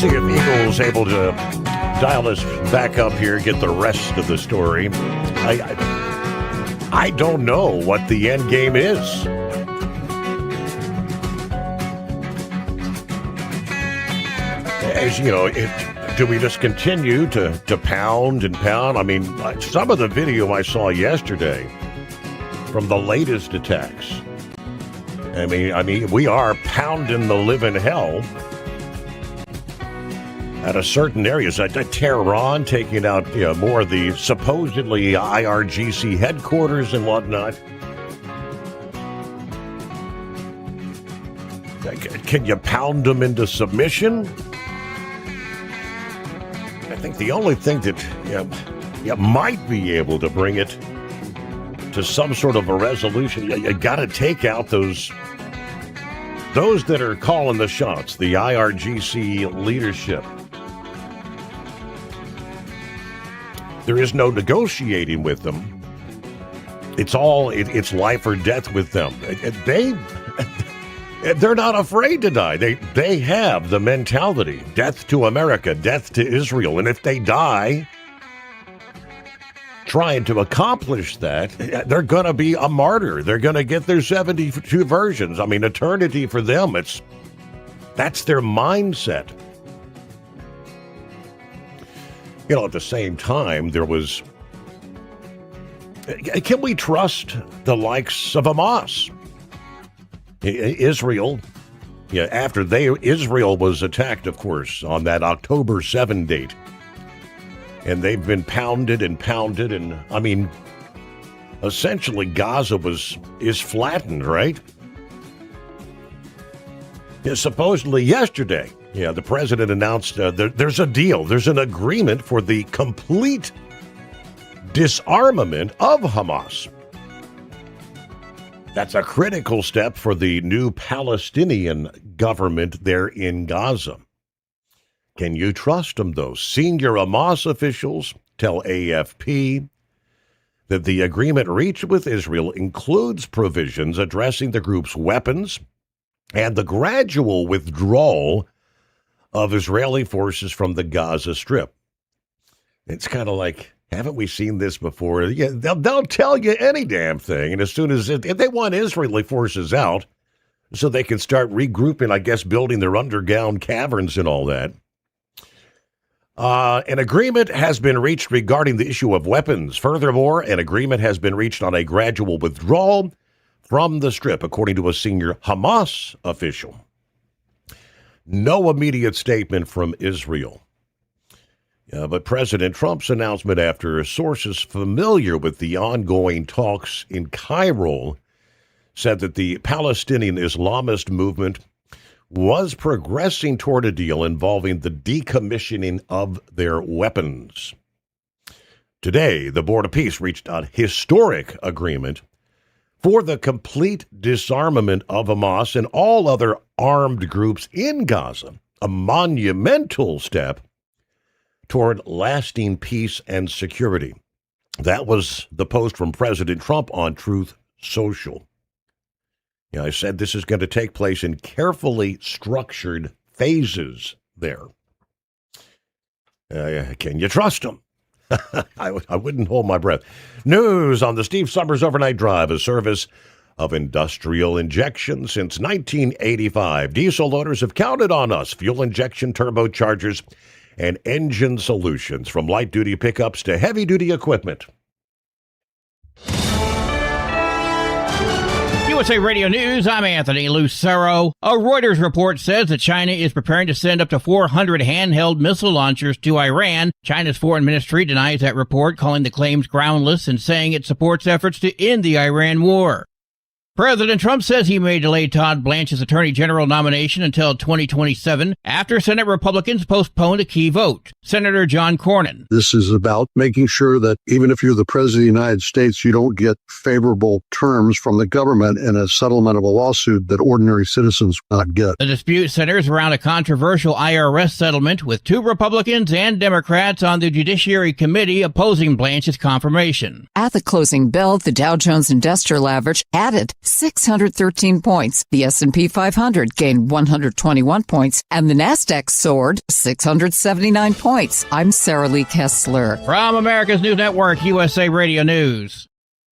see if Eagle's able to dial us back up here, get the rest of the story. I don't know what the end game is. As you know, do we just continue to pound and pound? I mean, some of the video I saw yesterday from the latest attacks. I mean, we are pounding the living hell at a certain areas. Tehran taking out more of the supposedly IRGC headquarters and whatnot. Can you pound them into submission? I think the only thing that you might be able to bring it to some sort of a resolution, you got to take out those that are calling the shots, the IRGC leadership. There is no negotiating with them. It's life or death with them. They're not afraid to die. They have the mentality, death to America, death to Israel. And if they die trying to accomplish that, they're going to be a martyr. They're going to get their 72 versions. I mean, eternity for them, that's their mindset. At the same time, can we trust the likes of Hamas? Israel, after Israel was attacked, of course, on that October 7 date. And they've been pounded, and I mean, essentially Gaza is flattened, right? Supposedly yesterday, the president announced there's a deal, there's an agreement for the complete disarmament of Hamas. That's a critical step for the new Palestinian government there in Gaza. Can you trust them, though? Senior Hamas officials tell AFP that the agreement reached with Israel includes provisions addressing the group's weapons and the gradual withdrawal of Israeli forces from the Gaza Strip. It's kind of like, haven't we seen this before? Yeah, they'll tell you any damn thing, and as soon as if they want Israeli forces out so they can start regrouping, I guess, building their underground caverns and all that. An agreement has been reached regarding the issue of weapons. Furthermore, an agreement has been reached on a gradual withdrawal from the Strip, according to a senior Hamas official. No immediate statement from Israel. But President Trump's announcement after sources familiar with the ongoing talks in Cairo said that the Palestinian Islamist movement was progressing toward a deal involving the decommissioning of their weapons. Today, the Board of Peace reached a historic agreement for the complete disarmament of Hamas and all other armed groups in Gaza, a monumental step toward lasting peace and security. That was the post from President Trump on Truth Social. I said this is going to take place in carefully structured phases there. Can you trust them? I wouldn't hold my breath. News on the Steve Sommers Overnight Drive, a service of industrial injection since 1985. Diesel owners have counted on us. Fuel injection, turbochargers, and engine solutions from light-duty pickups to heavy-duty equipment. USA Radio News, I'm Anthony Lucero. A Reuters report says that China is preparing to send up to 400 handheld missile launchers to Iran. China's foreign ministry denies that report, calling the claims groundless and saying it supports efforts to end the Iran war. President Trump says he may delay Todd Blanche's Attorney General nomination until 2027 after Senate Republicans postponed a key vote. Senator John Cornyn. This is about making sure that even if you're the President of the United States, you don't get favorable terms from the government in a settlement of a lawsuit that ordinary citizens not get. The dispute centers around a controversial IRS settlement with 2 Republicans and Democrats on the Judiciary Committee opposing Blanche's confirmation. At the closing bell, the Dow Jones Industrial Average added 613 points. The S&P 500 gained 121 points, and the Nasdaq soared 679 points. I'm Sarah Lee Kessler. From America's News Network, USA Radio News.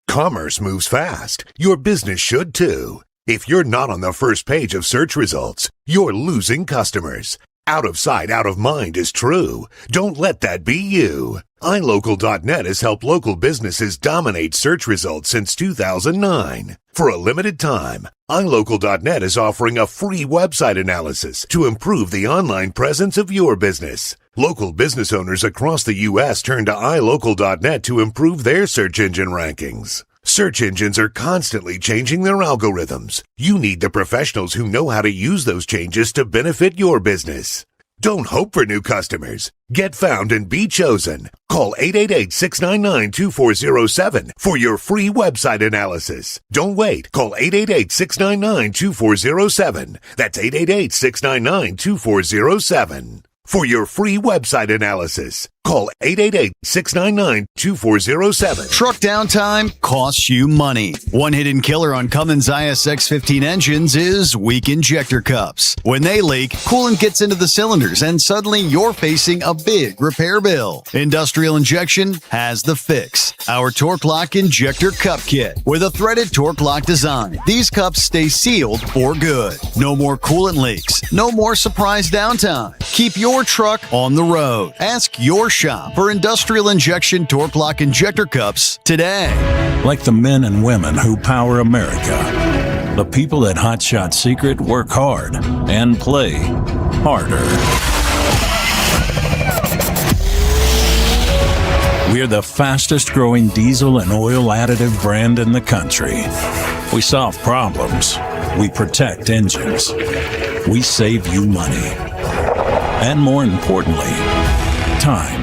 Commerce moves fast. Your business should too. If you're not on the first page of search results, you're losing customers. Out of sight, out of mind is true. Don't let that be you. iLocal.net has helped local businesses dominate search results since 2009. For a limited time, iLocal.net is offering a free website analysis to improve the online presence of your business. Local business owners across the U.S. turn to iLocal.net to improve their search engine rankings. Search engines are constantly changing their algorithms. You need the professionals who know how to use those changes to benefit your business. Don't hope for new customers. Get found and be chosen. Call 888-699-2407 for your free website analysis. Don't wait. Call 888-699-2407. That's 888-699-2407 for your free website analysis. Call 888-699-2407. Truck downtime costs you money. One hidden killer on Cummins ISX-15 engines is weak injector cups. When they leak, coolant gets into the cylinders and suddenly you're facing a big repair bill. Industrial Injection has the fix. Our Torque Lock Injector Cup Kit with a threaded Torque Lock design. These cups stay sealed for good. No more coolant leaks. No more surprise downtime. Keep your truck on the road. Ask your shop for Industrial Injection Torque Lock Injector Cups today. Like the men and women who power America, the people at Hot Shot Secret work hard and play harder. We're the fastest growing diesel and oil additive brand in the country. We solve problems. We protect engines. We save you money. And more importantly, time.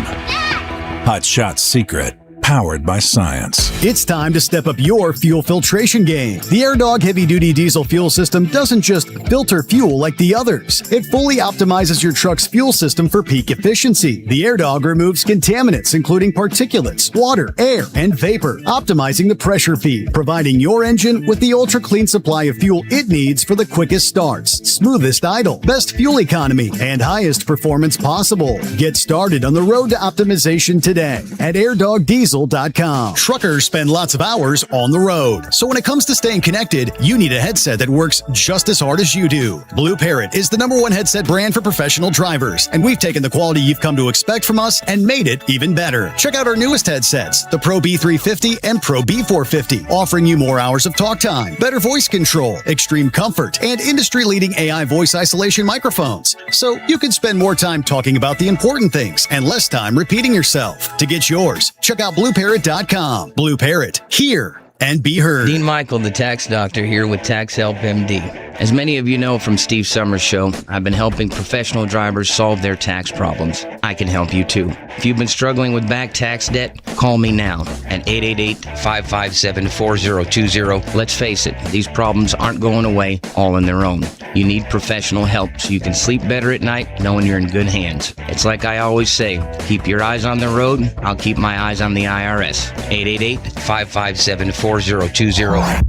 Hot Shot Secret, powered by science. It's time to step up your fuel filtration game. The AirDog heavy-duty diesel fuel system doesn't just filter fuel like the others. It fully optimizes your truck's fuel system for peak efficiency. The AirDog removes contaminants, including particulates, water, air, and vapor, optimizing the pressure feed, providing your engine with the ultra-clean supply of fuel it needs for the quickest starts, smoothest idle, best fuel economy, and highest performance possible. Get started on the road to optimization today at airdogdiesel.com. Truckers spend lots of hours on the road, so when it comes to staying connected, you need a headset that works just as hard as you do. Blue Parrot is the #1 headset brand for professional drivers, and we've taken the quality you've come to expect from us and made it even better. Check out our newest headsets, the Pro B350 and Pro B450, offering you more hours of talk time, better voice control, extreme comfort, and industry-leading AI voice isolation microphones, so you can spend more time talking about the important things and less time repeating yourself. To get yours, check out BlueParrot.com. Blue Parrot, hear and be heard. Dean Michael, the tax doctor, here with Tax Help MD. As many of you know from Steve Sommers' show, I've been helping professional drivers solve their tax problems. I can help you too. If you've been struggling with back tax debt, call me now at 888-557-4020. Let's face it, these problems aren't going away all on their own. You need professional help so you can sleep better at night knowing you're in good hands. It's like I always say, keep your eyes on the road, I'll keep my eyes on the IRS. 888-557-4020.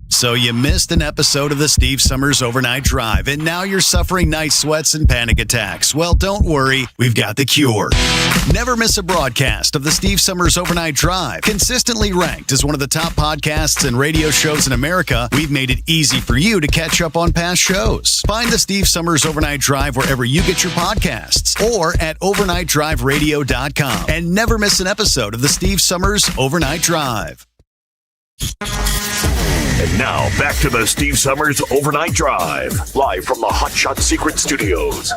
So you missed an episode of the Steve Sommers Overnight Drive, and now you're suffering night sweats and panic attacks. Well, don't worry, we've got the cure. Never miss a broadcast of the Steve Sommers Overnight Drive. Consistently ranked as one of the top podcasts and radio shows in America, we've made it easy for you to catch up on past shows. Find the Steve Sommers Overnight Drive wherever you get your podcasts or at overnightdriveradio.com. And never miss an episode of the Steve Sommers Overnight Drive. And now, back to the Steve Sommers Overnight Drive, live from the Hot Shot Secret Studios.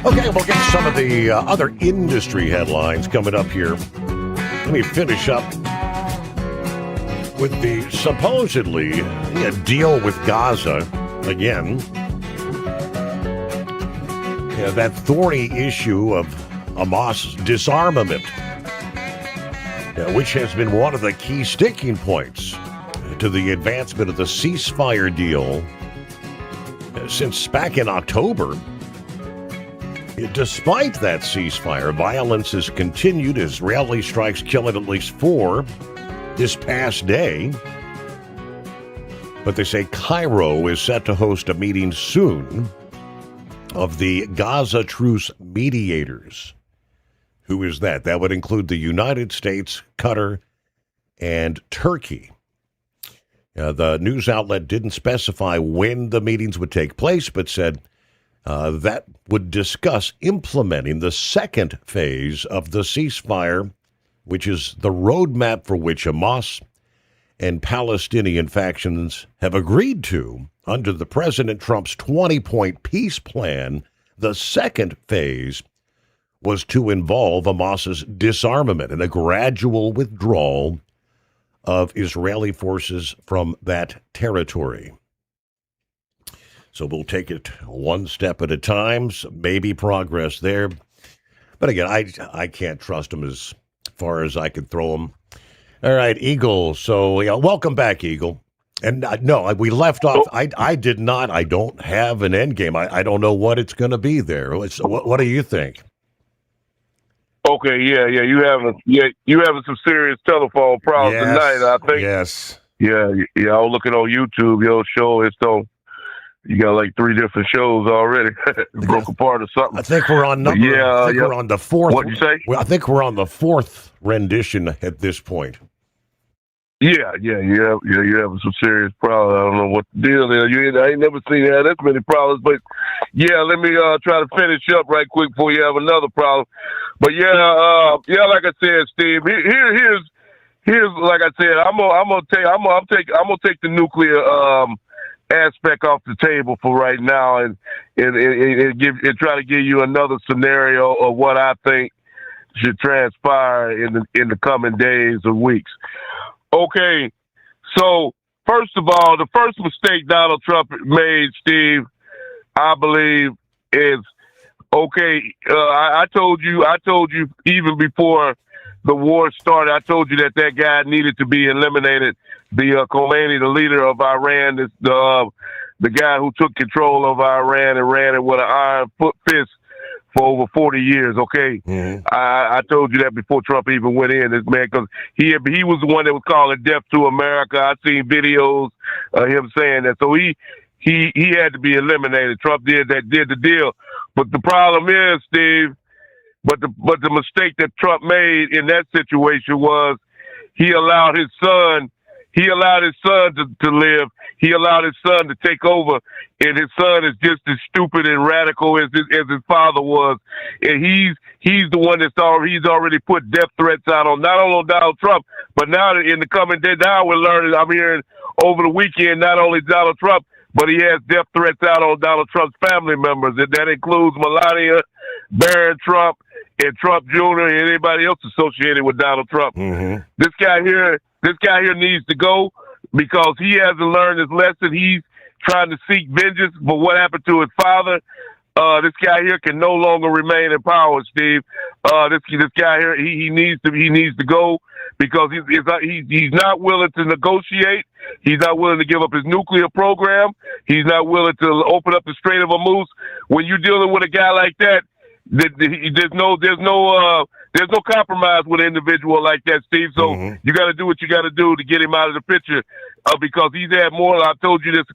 Okay, we'll get some of the other industry headlines coming up here. Let me finish up with the supposedly deal with Gaza again. That thorny issue of Hamas disarmament. which has been one of the key sticking points to the advancement of the ceasefire deal since back in October. Despite that ceasefire, violence has continued. Israeli strikes killing at least 4 this past day. But they say Cairo is set to host a meeting soon of the Gaza truce mediators. Who is that? That would include the United States, Qatar, and Turkey. The news outlet didn't specify when the meetings would take place, but said that would discuss implementing the second phase of the ceasefire, which is the roadmap for which Hamas and Palestinian factions have agreed to under the President Trump's 20-point peace plan. The second phase was to involve Hamas's disarmament and a gradual withdrawal of Israeli forces from that territory. So we'll take it one step at a time, so maybe progress there. But again, I can't trust them as far as I could throw them. All right, Eagle. So welcome back, Eagle. And no, we left off. I did not. I don't have an end game. I don't know what it's going to be there. What do you think? Okay, yeah, you having some serious telephone problems tonight, I think. Yes. Yeah. I was looking on YouTube. Your show is so you got like 3 different shows already. Broke apart or something. I think we're on number. I think we're on the 4th. What'd you say? I think we're on the 4th rendition at this point. Yeah. You having some serious problems. I don't know what the deal is. I ain't never seen you have this many problems, but yeah, let me try to finish up right quick before you have another problem. But like I said, Steve, here's like I said, I'm gonna take the nuclear aspect off the table for right now, and try to give you another scenario of what I think should transpire in the coming days or weeks. Okay, so first of all, the first mistake Donald Trump made, Steve, I believe, is okay. I told you even before the war started. I told you that guy needed to be eliminated. The Khomeini, the leader of Iran, is the guy who took control of Iran and ran it with an iron fist for over 40 years. Okay, I told you that before Trump even went in. This man, because he was the one that was calling death to America. I seen videos of him saying that. So he had to be eliminated. Trump did the deal. But the problem is, Steve, but the mistake that Trump made in that situation was he allowed his son to live. He allowed his son to take over, and his son is just as stupid and radical as his father was. And he's the one he's already put death threats out on, not only on Donald Trump, but now in the coming day, now we're learning, I'm hearing over the weekend, not only Donald Trump, but he has death threats out on Donald Trump's family members. And that includes Melania, Barron Trump, and Trump Jr., and anybody else associated with Donald Trump. Mm-hmm. This guy here needs to go because he hasn't learned his lesson. He's trying to seek vengeance for what happened to his father. This guy here can no longer remain in power, Steve. This guy here, he needs to go because he's not willing to negotiate. He's not willing to give up his nuclear program. He's not willing to open up the Strait of Hormuz. When you're dealing with a guy like that, there's no compromise with an individual like that, Steve. So you got to do what you got to do to get him out of the picture, because he's had more. I told you this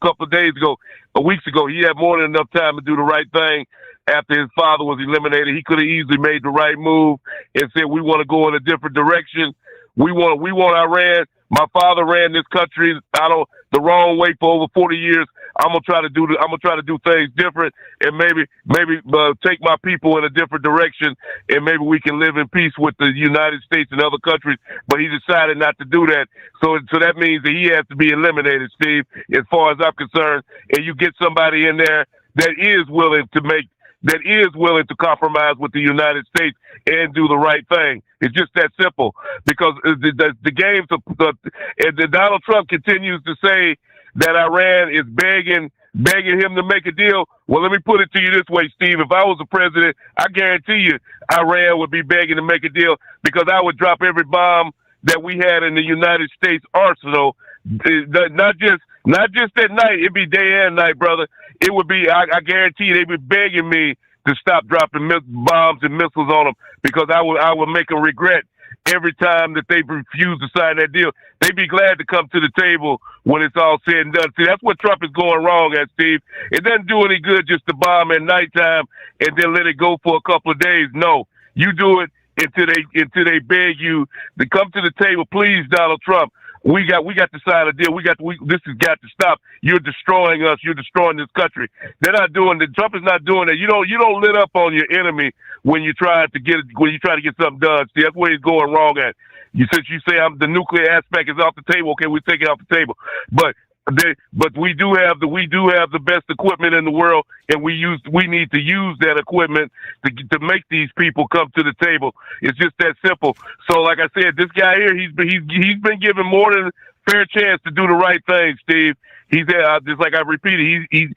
weeks ago. He had more than enough time to do the right thing after his father was eliminated. He could have easily made the right move and said, "We want to go in a different direction. We want Iran. My father ran this country the wrong way for over 40 years. I'm gonna try to do things different, and maybe take my people in a different direction, and maybe we can live in peace with the United States and other countries." But he decided not to do that. So that means that he has to be eliminated, Steve, as far as I'm concerned. And you get somebody in there that is willing to compromise with the United States and do the right thing. It's just that simple. Because the games and Donald Trump continues to say that Iran is begging him to make a deal. Well, let me put it to you this way, Steve. If I was the president, I guarantee you Iran would be begging to make a deal, because I would drop every bomb that we had in the United States arsenal. Not just at night. It'd be day and night, brother. It would be. I guarantee they'd be begging me to stop dropping bombs and missiles on them because I would make them regret every time that they refuse to sign that deal. They'd be glad to come to the table when it's all said and done. See, that's what Trump is going wrong at, Steve. It doesn't do any good just to bomb at nighttime and then let it go for a couple of days. No, you do it until they beg you to come to the table. Please, Donald Trump. We got to sign a deal. This has got to stop. You're destroying us. You're destroying this country. They're not doing that. Trump is not doing that. You don't lit up on your enemy when you try to get something done. See, that's where he's going wrong at. Since you say the nuclear aspect is off the table, okay, we take it off the table. But we do have the best equipment in the world, and we need to use that equipment to make these people come to the table. It's just that simple. So, like I said, this guy here, he's been given more than a fair chance to do the right thing, Steve. He's just like I repeated. He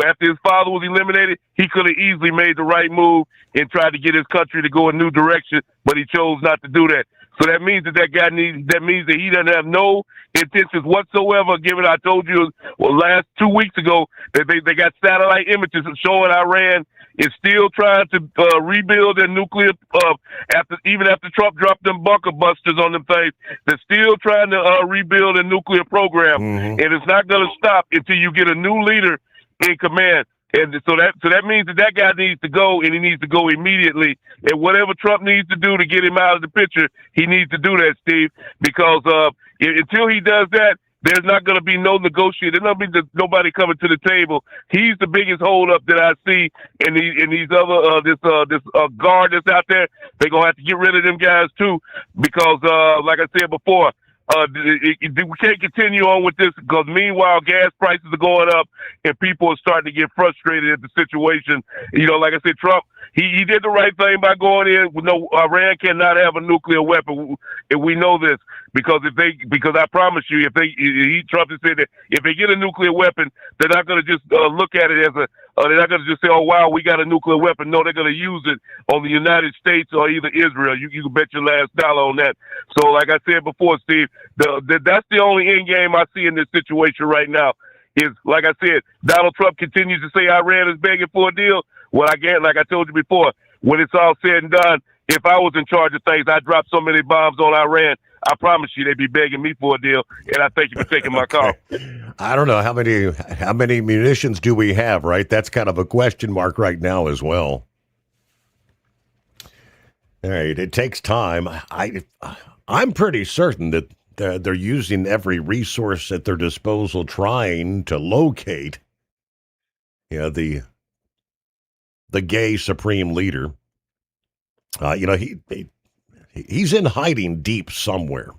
after his father was eliminated, he could have easily made the right move and tried to get his country to go a new direction, but he chose not to do that. So that means that means that he doesn't have no intentions whatsoever. Given I told you last 2 weeks ago that they got satellite images showing Iran is still trying to rebuild their nuclear after Trump dropped them bunker busters on them things. They're still trying to rebuild their nuclear program, and it's not going to stop until you get a new leader in command. And so that means that guy needs to go, and he needs to go immediately. And whatever Trump needs to do to get him out of the picture, he needs to do that, Steve. Because until he does that, there's not going to be no negotiation. There's not going to be nobody coming to the table. He's the biggest holdup that I see in these other this guard that's out there. They're gonna have to get rid of them guys too, because like I said before. We can't continue on with this because meanwhile gas prices are going up and people are starting to get frustrated at the situation. Like I said, Trump, he did the right thing by going in. No, Iran cannot have a nuclear weapon, and we know this because I promise you, Trump has said that if they get a nuclear weapon, they're not going to just look at it as they're not going to just say, oh, wow, we got a nuclear weapon. No, they're going to use it on the United States or either Israel. You can bet your last dollar on that. So like I said before, Steve, that's the only end game I see in this situation right now is, like I said, Donald Trump continues to say Iran is begging for a deal. Well, like I told you before, when it's all said and done, if I was in charge of things, I'd drop so many bombs on Iran. I promise you they'd be begging me for a deal, and I thank you for taking my call. I don't know how many munitions do we have, right? That's kind of a question mark right now as well. All right, it takes time. I'm pretty certain that they're using every resource at their disposal, trying to locate, the gay supreme leader. He's in hiding deep somewhere.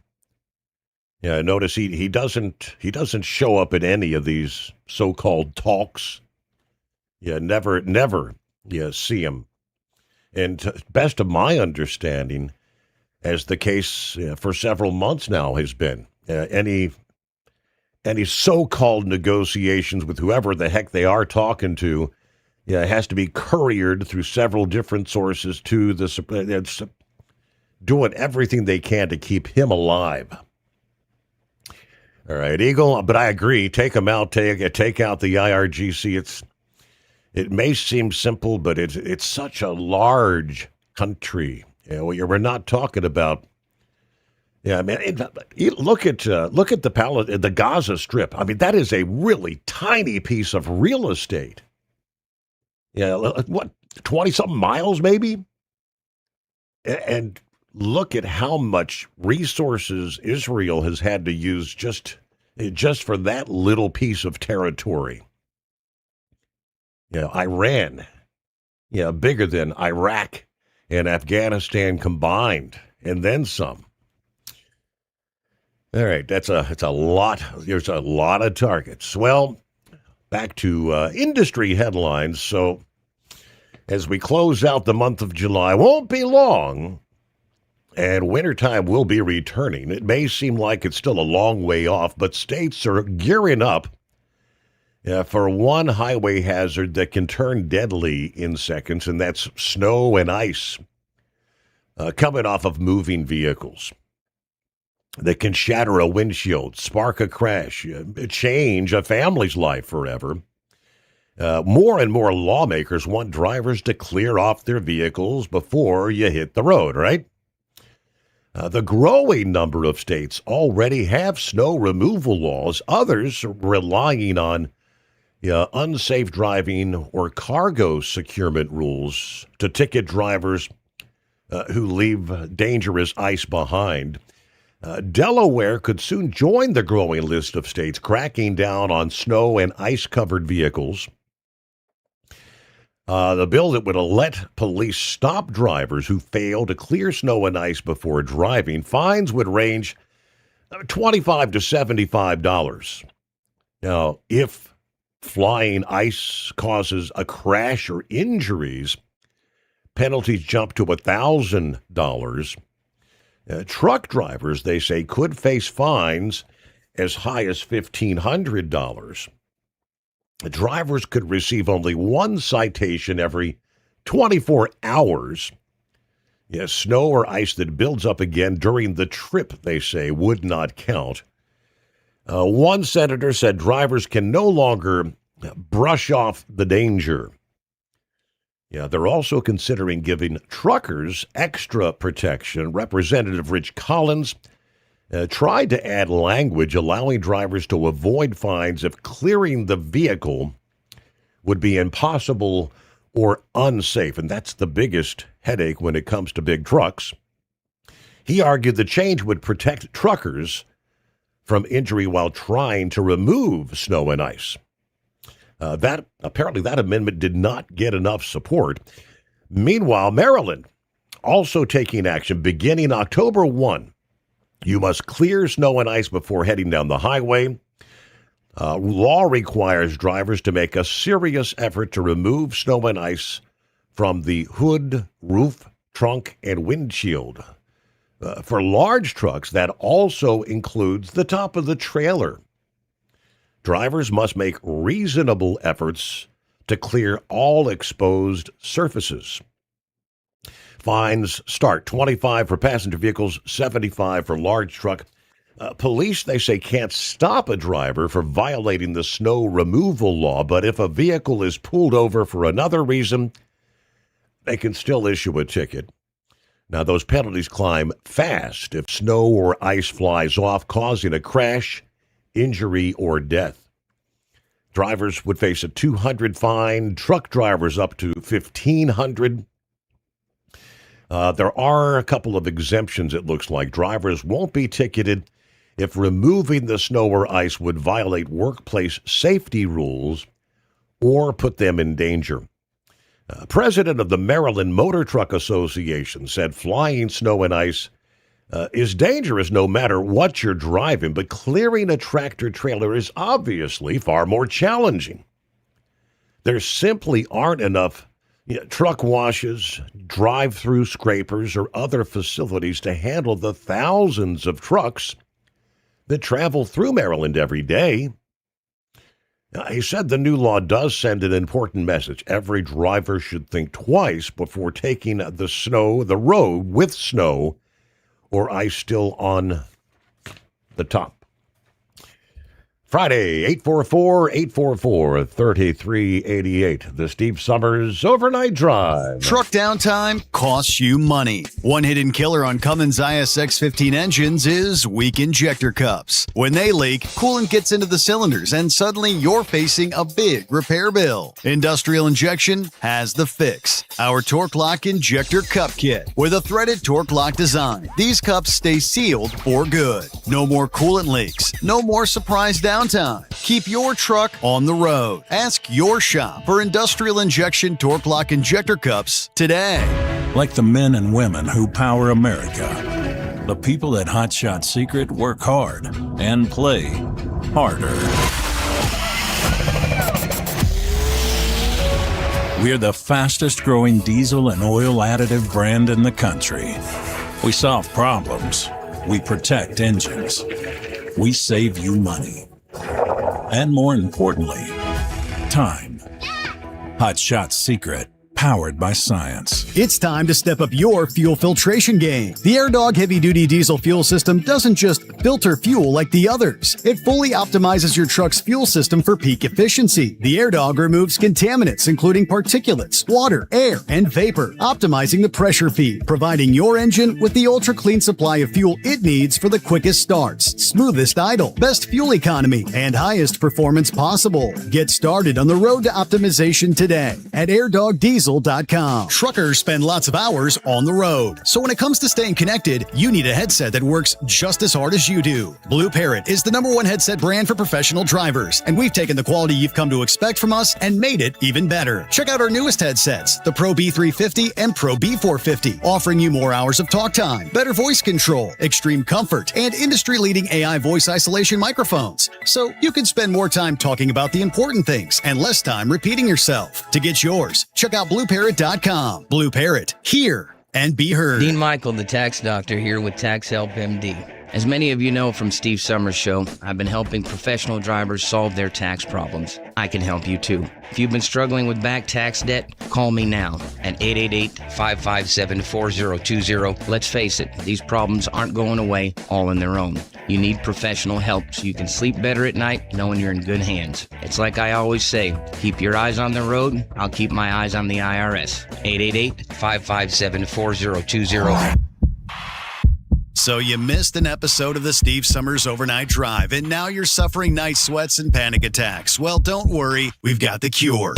Yeah, notice he doesn't show up at any of these so-called talks. Yeah, never see him. And to best of my understanding, as the case for several months now has been, any so-called negotiations with whoever the heck they are talking to, it has to be couriered through several different sources to the doing everything they can to keep him alive. All right, Eagle, but I agree. Take him out. Take out the IRGC. It may seem simple, but it's such a large country. We're not talking about. Yeah, man. Look at the Gaza Strip. I mean, that is a really tiny piece of real estate. Yeah, what 20-something miles maybe, and look at how much resources Israel has had to use just for that little piece of territory. Iran, bigger than Iraq and Afghanistan combined, and then some. All right, it's a lot. There's a lot of targets. Well, back to industry headlines. So as we close out the month of July, won't be long, and wintertime will be returning. It may seem like it's still a long way off, but states are gearing up for one highway hazard that can turn deadly in seconds, and that's snow and ice coming off of moving vehicles. that can shatter a windshield, spark a crash, change a family's life forever. More and more lawmakers want drivers to clear off their vehicles before you hit the road, right? The growing number of states already have snow removal laws. Others relying on unsafe driving or cargo securement rules to ticket drivers who leave dangerous ice behind. Delaware could soon join the growing list of states cracking down on snow and ice-covered vehicles. The bill that would let police stop drivers who fail to clear snow and ice before driving. Fines would range $25 to $75. Now, if flying ice causes a crash or injuries, penalties jump to $1,000. Truck drivers, they say, could face fines as high as $1,500. Drivers could receive only one citation every 24 hours. Yes, snow or ice that builds up again during the trip, they say, would not count. One senator said drivers can no longer brush off the danger. Yeah, they're also considering giving truckers extra protection. Representative Rich Collins tried to add language allowing drivers to avoid fines if clearing the vehicle would be impossible or unsafe. And that's the biggest headache when it comes to big trucks. He argued the change would protect truckers from injury while trying to remove snow and ice. Apparently that amendment did not get enough support. Meanwhile, Maryland also taking action beginning October 1. You must clear snow and ice before heading down the highway. Law requires drivers to make a serious effort to remove snow and ice from the hood, roof, trunk, and windshield. For large trucks, that also includes the top of the trailer. Drivers must make reasonable efforts to clear all exposed surfaces. Fines start $25 for passenger vehicles, $75 for large truck. Police, they say, can't stop a driver for violating the snow removal law, but if a vehicle is pulled over for another reason, they can still issue a ticket. Now, those penalties climb fast if snow or ice flies off, causing a crash, injury, or death. Drivers would face a $200 fine, truck drivers up to $1,500. There are a couple of exemptions, it looks like. Drivers won't be ticketed if removing the snow or ice would violate workplace safety rules or put them in danger. President of the Maryland Motor Truck Association said flying snow and ice is dangerous no matter what you're driving, but clearing a tractor trailer is obviously far more challenging. There simply aren't enough truck washes, drive-through scrapers, or other facilities to handle the thousands of trucks that travel through Maryland every day. He said the new law does send an important message. Every driver should think twice before taking the road with snow or ice still on the top. Friday, 844-844-3388. The Steve Sommers Overnight Drive. Truck downtime costs you money. One hidden killer on Cummins ISX-15 engines is weak injector cups. When they leak, coolant gets into the cylinders and suddenly you're facing a big repair bill. Industrial Injection has the fix. Our Torque Lock Injector Cup Kit with a threaded Torque Lock design. These cups stay sealed for good. No more coolant leaks. No more surprise downtime. Keep your truck on the road. Ask your shop for Industrial Injection Torque Lock Injector Cups today. Like the men and women who power America, the people at Hot Shot Secret work hard and play harder. We're the fastest growing diesel and oil additive brand in the country. We solve problems. We protect engines. We save you money. And more importantly, time. Hot Shot Secret powered by science. It's time to step up your fuel filtration game. The AirDog heavy-duty diesel fuel system doesn't just filter fuel like the others. It fully optimizes your truck's fuel system for peak efficiency. The AirDog removes contaminants, including particulates, water, air, and vapor, optimizing the pressure feed, providing your engine with the ultra-clean supply of fuel it needs for the quickest starts, smoothest idle, best fuel economy, and highest performance possible. Get started on the road to optimization today at airdogdiesel.com. Truckers spend lots of hours on the road, so when it comes to staying connected, you need a headset that works just as hard as you do. Blue Parrot is the #1 headset brand for professional drivers, and we've taken the quality you've come to expect from us and made it even better. Check out our newest headsets, the Pro B350 and Pro B450, offering you more hours of talk time, better voice control, extreme comfort, and industry-leading AI voice isolation microphones, so you can spend more time talking about the important things and less time repeating yourself. To get yours, check out blueparrot.com. Blue Parrot, hear and be heard. Dean Michael, the tax doctor, here with Tax Help MD. As many of you know from Steve Sommers' show, I've been helping professional drivers solve their tax problems. I can help you too. If you've been struggling with back tax debt, call me now at 888-557-4020. Let's face it, these problems aren't going away all on their own. You need professional help so you can sleep better at night knowing you're in good hands. It's like I always say, keep your eyes on the road, I'll keep my eyes on the IRS. 888-557-4020. So you missed an episode of the Steve Sommers Overnight Drive, and now you're suffering night sweats and panic attacks. Well, don't worry, we've got the cure.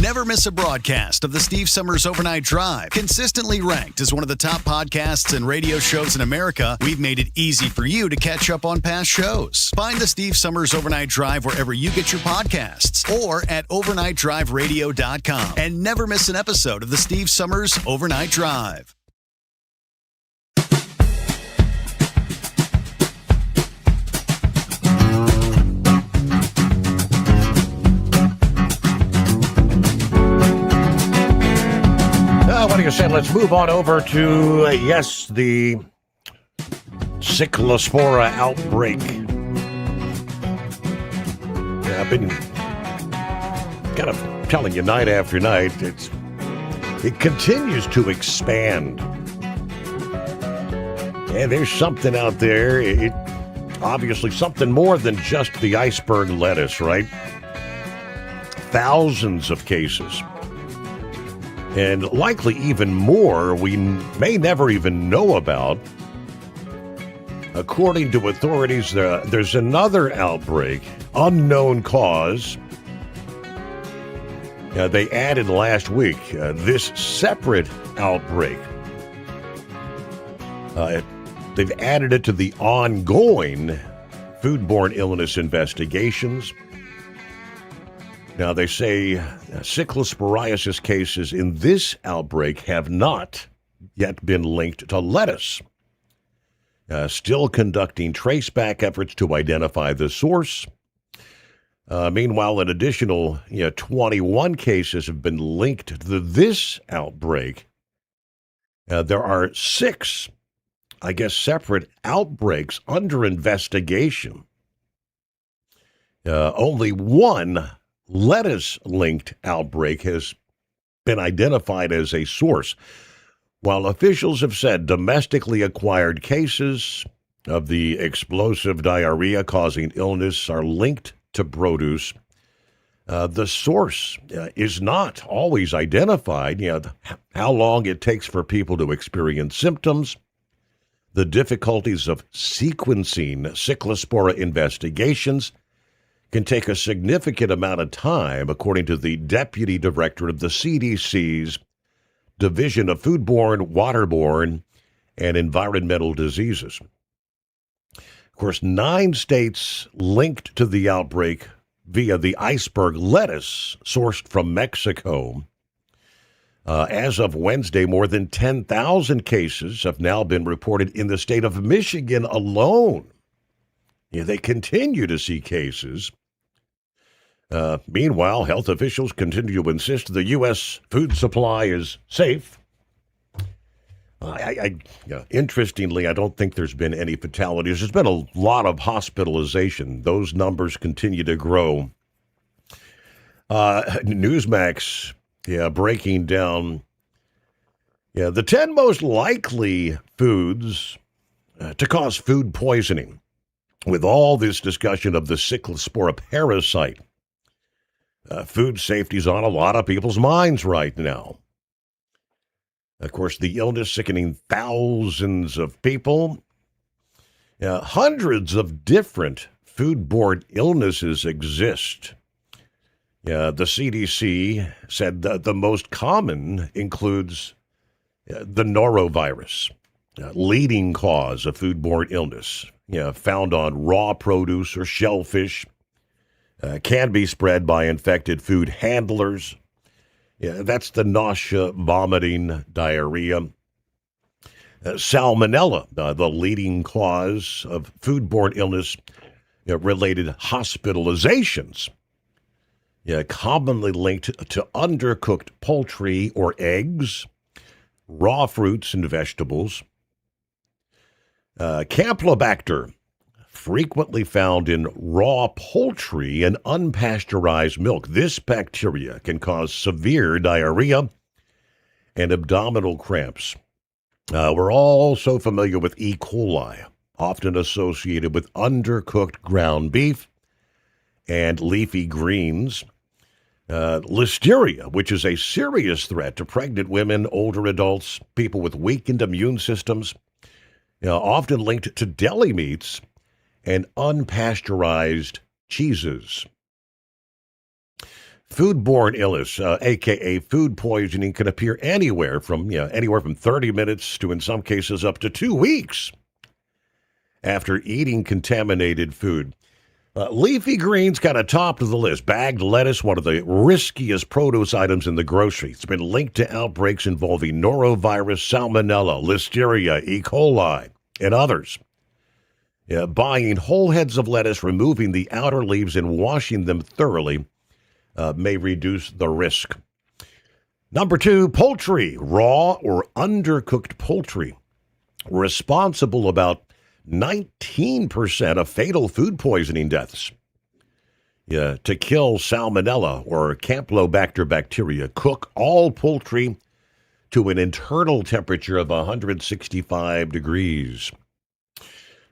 Never miss a broadcast of the Steve Sommers Overnight Drive. Consistently ranked as one of the top podcasts and radio shows in America, we've made it easy for you to catch up on past shows. Find the Steve Sommers Overnight Drive wherever you get your podcasts or at overnightdriveradio.com. And never miss an episode of the Steve Sommers Overnight Drive. What do you say? Let's move on over to, the Cyclospora outbreak. Yeah, I've been kind of telling you night after night, it continues to expand. And there's something out there, obviously something more than just the iceberg lettuce, right? Thousands of cases. And likely even more we may never even know about. According to authorities, there's another outbreak, unknown cause. They added last week this separate outbreak. They've added it to the ongoing foodborne illness investigations. Now, they say cyclosporiasis cases in this outbreak have not yet been linked to lettuce. Still conducting traceback efforts to identify the source. Meanwhile, an additional 21 cases have been linked to this outbreak. There are 6, separate outbreaks under investigation. Only one lettuce-linked outbreak has been identified as a source, while officials have said domestically acquired cases of the explosive diarrhea causing illness are linked to produce. The source is not always identified. How long it takes for people to experience symptoms, the difficulties of sequencing Cyclospora investigations, can take a significant amount of time, according to the deputy director of the CDC's Division of Foodborne, Waterborne, and Environmental Diseases. Of course, 9 states linked to the outbreak via the iceberg lettuce sourced from Mexico. As of Wednesday, more than 10,000 cases have now been reported in the state of Michigan alone. They continue to see cases. Meanwhile, health officials continue to insist the U.S. food supply is safe. Interestingly, I don't think there's been any fatalities. There's been a lot of hospitalization. Those numbers continue to grow. Newsmax breaking down the 10 most likely foods to cause food poisoning. With all this discussion of the Cyclospora parasite, food safety is on a lot of people's minds right now. Of course, the illness sickening thousands of people. Hundreds of different foodborne illnesses exist. The CDC said that the most common includes the norovirus, leading cause of foodborne illness, found on raw produce or shellfish, can be spread by infected food handlers. That's the nausea, vomiting, diarrhea. Salmonella, the leading cause of foodborne illness related hospitalizations, commonly linked to undercooked poultry or eggs, raw fruits and vegetables. Campylobacter, frequently found in raw poultry and unpasteurized milk. This bacteria can cause severe diarrhea and abdominal cramps. We're all so familiar with E. coli, often associated with undercooked ground beef and leafy greens. Listeria, which is a serious threat to pregnant women, older adults, people with weakened immune systems, often linked to deli meats and unpasteurized cheeses. Foodborne illness, aka food poisoning, can appear anywhere from 30 minutes to, in some cases, up to 2 weeks after eating contaminated food. Leafy greens kind of top of the list. Bagged lettuce, one of the riskiest produce items in the grocery. It's been linked to outbreaks involving norovirus, salmonella, listeria, E. coli, and others. Buying whole heads of lettuce, removing the outer leaves, and washing them thoroughly may reduce the risk. Number 2, poultry. Raw or undercooked poultry. Responsible about 19% of fatal food poisoning deaths. To kill salmonella or Campylobacter bacteria, cook all poultry to an internal temperature of 165 degrees.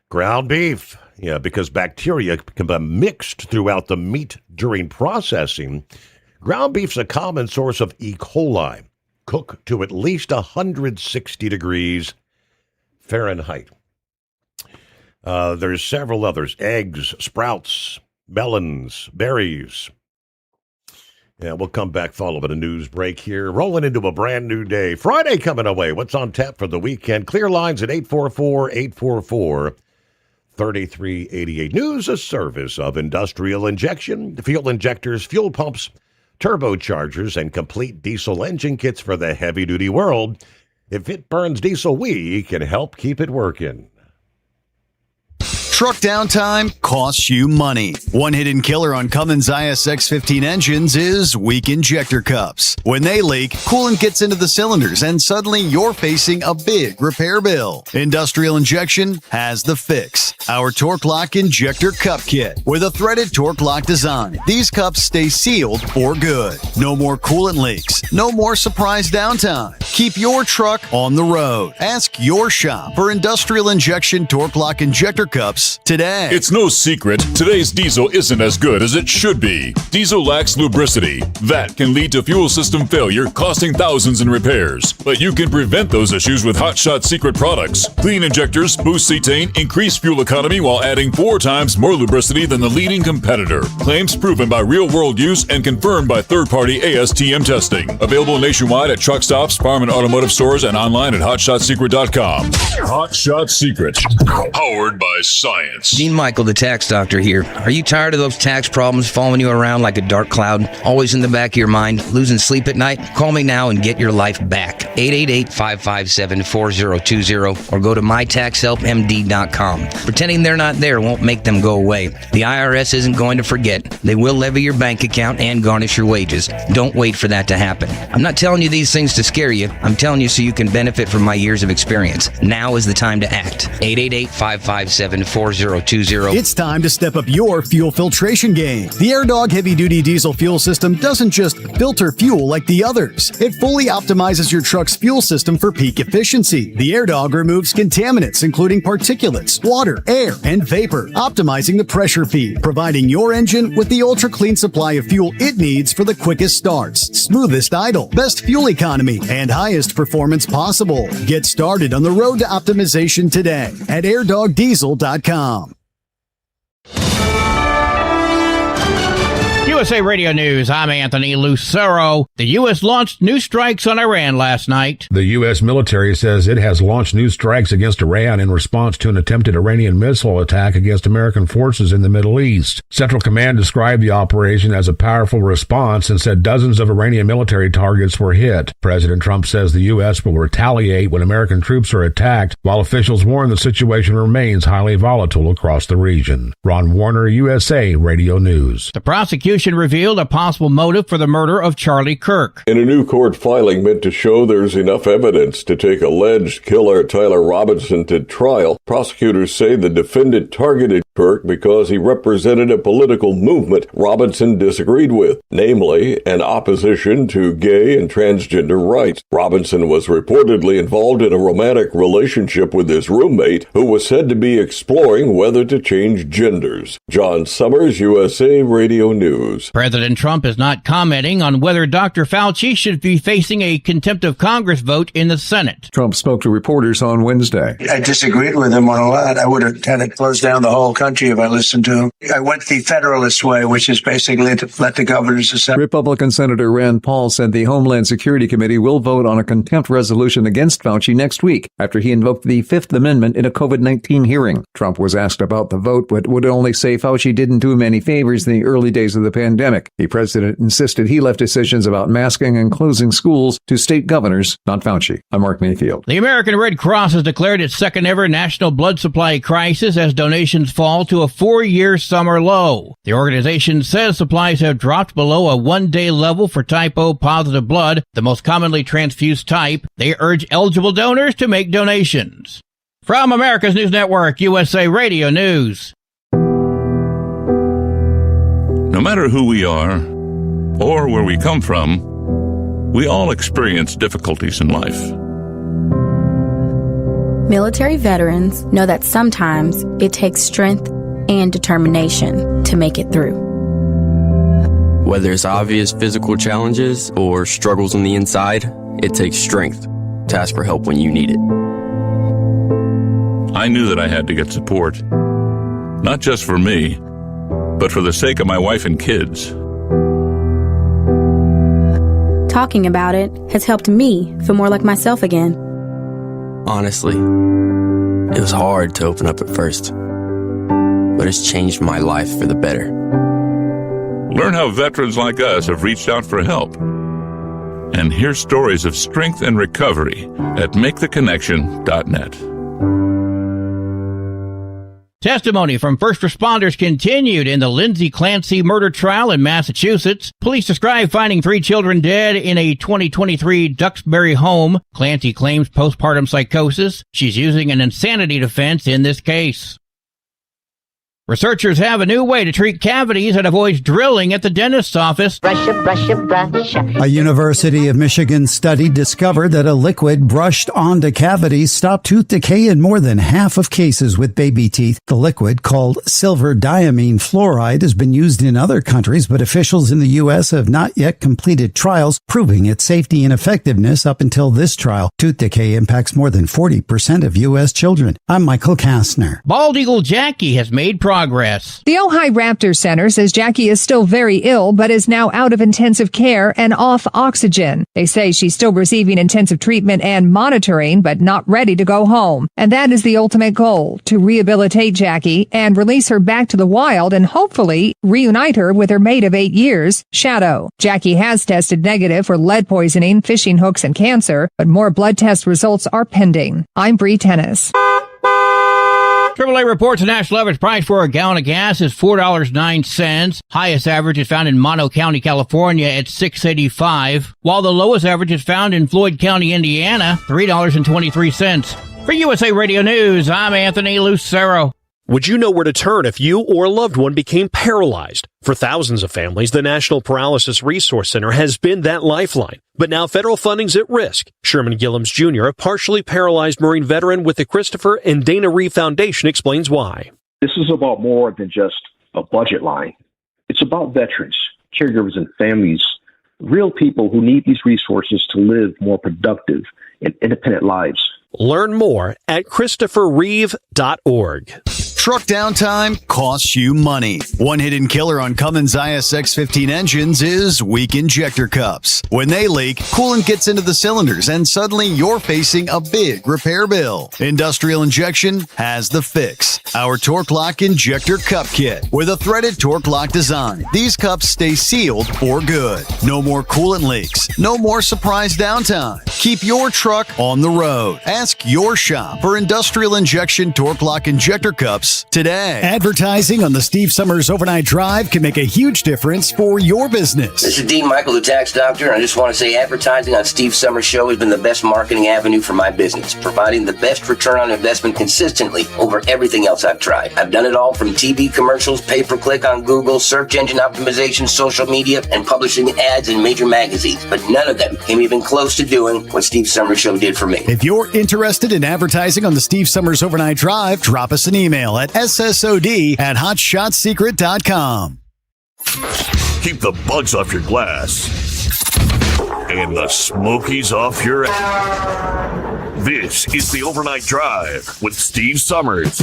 Ground beef, because bacteria can be mixed throughout the meat during processing. Ground beef's a common source of E. coli. Cook to at least 160 degrees Fahrenheit. There's several others. Eggs, sprouts, melons, berries. We'll come back following a news break here. Rolling into a brand new day. Friday coming away. What's on tap for the weekend? Clear lines at 844-844-3388. News, a service of Industrial Injection, fuel injectors, fuel pumps, turbochargers, and complete diesel engine kits for the heavy-duty world. If it burns diesel, we can help keep it working. Truck downtime costs you money. One hidden killer on Cummins ISX-15 engines is weak injector cups. When they leak, coolant gets into the cylinders and suddenly you're facing a big repair bill. Industrial Injection has the fix. Our Torque Lock Injector Cup Kit with a threaded Torque Lock design. These cups stay sealed for good. No more coolant leaks. No more surprise downtime. Keep your truck on the road. Ask your shop for Industrial Injection Torque Lock Injector Cups today. It's no secret, today's diesel isn't as good as it should be. Diesel lacks lubricity. That can lead to fuel system failure, costing thousands in repairs. But you can prevent those issues with Hot Shot Secret products. Clean injectors, boost cetane, increase fuel economy while adding 4 times more lubricity than the leading competitor. Claims proven by real-world use and confirmed by third-party ASTM testing. Available nationwide at truck stops, farm and automotive stores, and online at hotshotsecret.com. Hot Shot Secret. Powered by science. Dean Michael, the tax doctor here. Are you tired of those tax problems following you around like a dark cloud, always in the back of your mind, losing sleep at night? Call me now and get your life back. 888-557-4020 or go to mytaxhelpmd.com. For 10 pretending they're not there won't make them go away. The IRS isn't going to forget. They will levy your bank account and garnish your wages. Don't wait for that to happen. I'm not telling you these things to scare you. I'm telling you so you can benefit from my years of experience. Now is the time to act. 888-557-4020. It's time to step up your fuel filtration game. The AirDog heavy-duty diesel fuel system doesn't just filter fuel like the others. It fully optimizes your truck's fuel system for peak efficiency. The AirDog removes contaminants, including particulates, water, air, and vapor, optimizing the pressure feed, providing your engine with the ultra-clean supply of fuel it needs for the quickest starts, smoothest idle, best fuel economy, and highest performance possible. Get started on the road to optimization today at airdogdiesel.com. USA Radio News, I'm Anthony Lucero. The U.S. launched new strikes on Iran last night. The U.S. military says it has launched new strikes against Iran in response to an attempted Iranian missile attack against American forces in the Middle East. Central Command described the operation as a powerful response and said dozens of Iranian military targets were hit. President Trump says the U.S. will retaliate when American troops are attacked, while officials warn the situation remains highly volatile across the region. Ron Warner, USA Radio News. The prosecution revealed a possible motive for the murder of Charlie Kirk. In a new court filing meant to show there's enough evidence to take alleged killer Tyler Robinson to trial, prosecutors say the defendant targeted Kirk because he represented a political movement Robinson disagreed with, namely an opposition to gay and transgender rights. Robinson was reportedly involved in a romantic relationship with his roommate, who was said to be exploring whether to change genders. John Sommers, USA Radio News. President Trump is not commenting on whether Dr. Fauci should be facing a contempt of Congress vote in the Senate. Trump spoke to reporters on Wednesday. I disagreed with him on a lot. I would have had it close down the whole country if I listened to him. I went the Federalist way, which is basically to let the governors decide. Republican Senator Rand Paul said the Homeland Security Committee will vote on a contempt resolution against Fauci next week after he invoked the Fifth Amendment in a COVID-19 hearing. Trump was asked about the vote, but would only say Fauci didn't do him any favors in the early days of the pandemic. The president insisted he left decisions about masking and closing schools to state governors, not Fauci. I'm Mark Mayfield. The American Red Cross has declared its second ever national blood supply crisis as donations fall to a 4-year summer low. The organization says supplies have dropped below a 1-day level for type O positive blood, the most commonly transfused type. They urge eligible donors to make donations. From America's News Network, USA Radio News. No matter who we are or where we come from, we all experience difficulties in life. Military veterans know that sometimes it takes strength and determination to make it through. Whether it's obvious physical challenges or struggles on the inside, it takes strength to ask for help when you need it. I knew that I had to get support, not just for me, but for the sake of my wife and kids. Talking about it has helped me feel more like myself again. Honestly, it was hard to open up at first, but it's changed my life for the better. Learn how veterans like us have reached out for help. And hear stories of strength and recovery at maketheconnection.net. Testimony from first responders continued in the Lindsay Clancy murder trial in Massachusetts. Police describe finding 3 children dead in a 2023 Duxbury home. Clancy claims postpartum psychosis. She's using an insanity defense in this case. Researchers have a new way to treat cavities that avoids drilling at the dentist's office. Brush. A University of Michigan study discovered that a liquid brushed onto cavities stopped tooth decay in more than half of cases with baby teeth. The liquid, called silver diamine fluoride, has been used in other countries, but officials in the U.S. have not yet completed trials proving its safety and effectiveness up until this trial. Tooth decay impacts more than 40% of U.S. children. I'm Michael Kastner. Bald Eagle Jackie has made progress. The Ojai Raptor Center says Jackie is still very ill, but is now out of intensive care and off oxygen. They say she's still receiving intensive treatment and monitoring, but not ready to go home. And that is the ultimate goal, to rehabilitate Jackie and release her back to the wild and hopefully reunite her with her mate of 8 years, Shadow. Jackie has tested negative for lead poisoning, fishing hooks, and cancer, but more blood test results are pending. I'm Bree Tennis. AAA reports the national average price for a gallon of gas is $4.09. Highest average is found in Mono County, California at $6.85, while the lowest average is found in Floyd County, Indiana, $3.23. For USA Radio News, I'm Anthony Lucero. Would you know where to turn if you or a loved one became paralyzed? For thousands of families, the National Paralysis Resource Center has been that lifeline. But now federal funding's at risk. Sherman Gillums Jr., a partially paralyzed Marine veteran with the Christopher and Dana Reeve Foundation, explains why. This is about more than just a budget line. It's about veterans, caregivers, and families, real people who need these resources to live more productive and independent lives. Learn more at ChristopherReeve.org. Truck downtime costs you money. One hidden killer on Cummins ISX-15 engines is weak injector cups. When they leak, coolant gets into the cylinders and suddenly you're facing a big repair bill. Industrial Injection has the fix. Our Torque Lock Injector Cup Kit with a threaded Torque Lock design. These cups stay sealed for good. No more coolant leaks. No more surprise downtime. Keep your truck on the road. Ask your shop for Industrial Injection Torque Lock Injector Cups today. Advertising on the Steve Summers Overnight Drive can make a huge difference for your business. This is Dean Michael, the tax doctor, and I just want to say advertising on Steve Summers' show has been the best marketing avenue for my business, providing the best return on investment consistently over everything else I've tried. I've done it all from TV commercials, pay-per-click on Google, search engine optimization, social media, and publishing ads in major magazines, but none of them came even close to doing what Steve Summers' show did for me. If you're interested in advertising on the Steve Summers Overnight Drive, drop us an email at ssod@hotshotsecret.com. Keep the bugs off your glass and the smokies off your ass. This is the Overnight Drive with Steve Summers.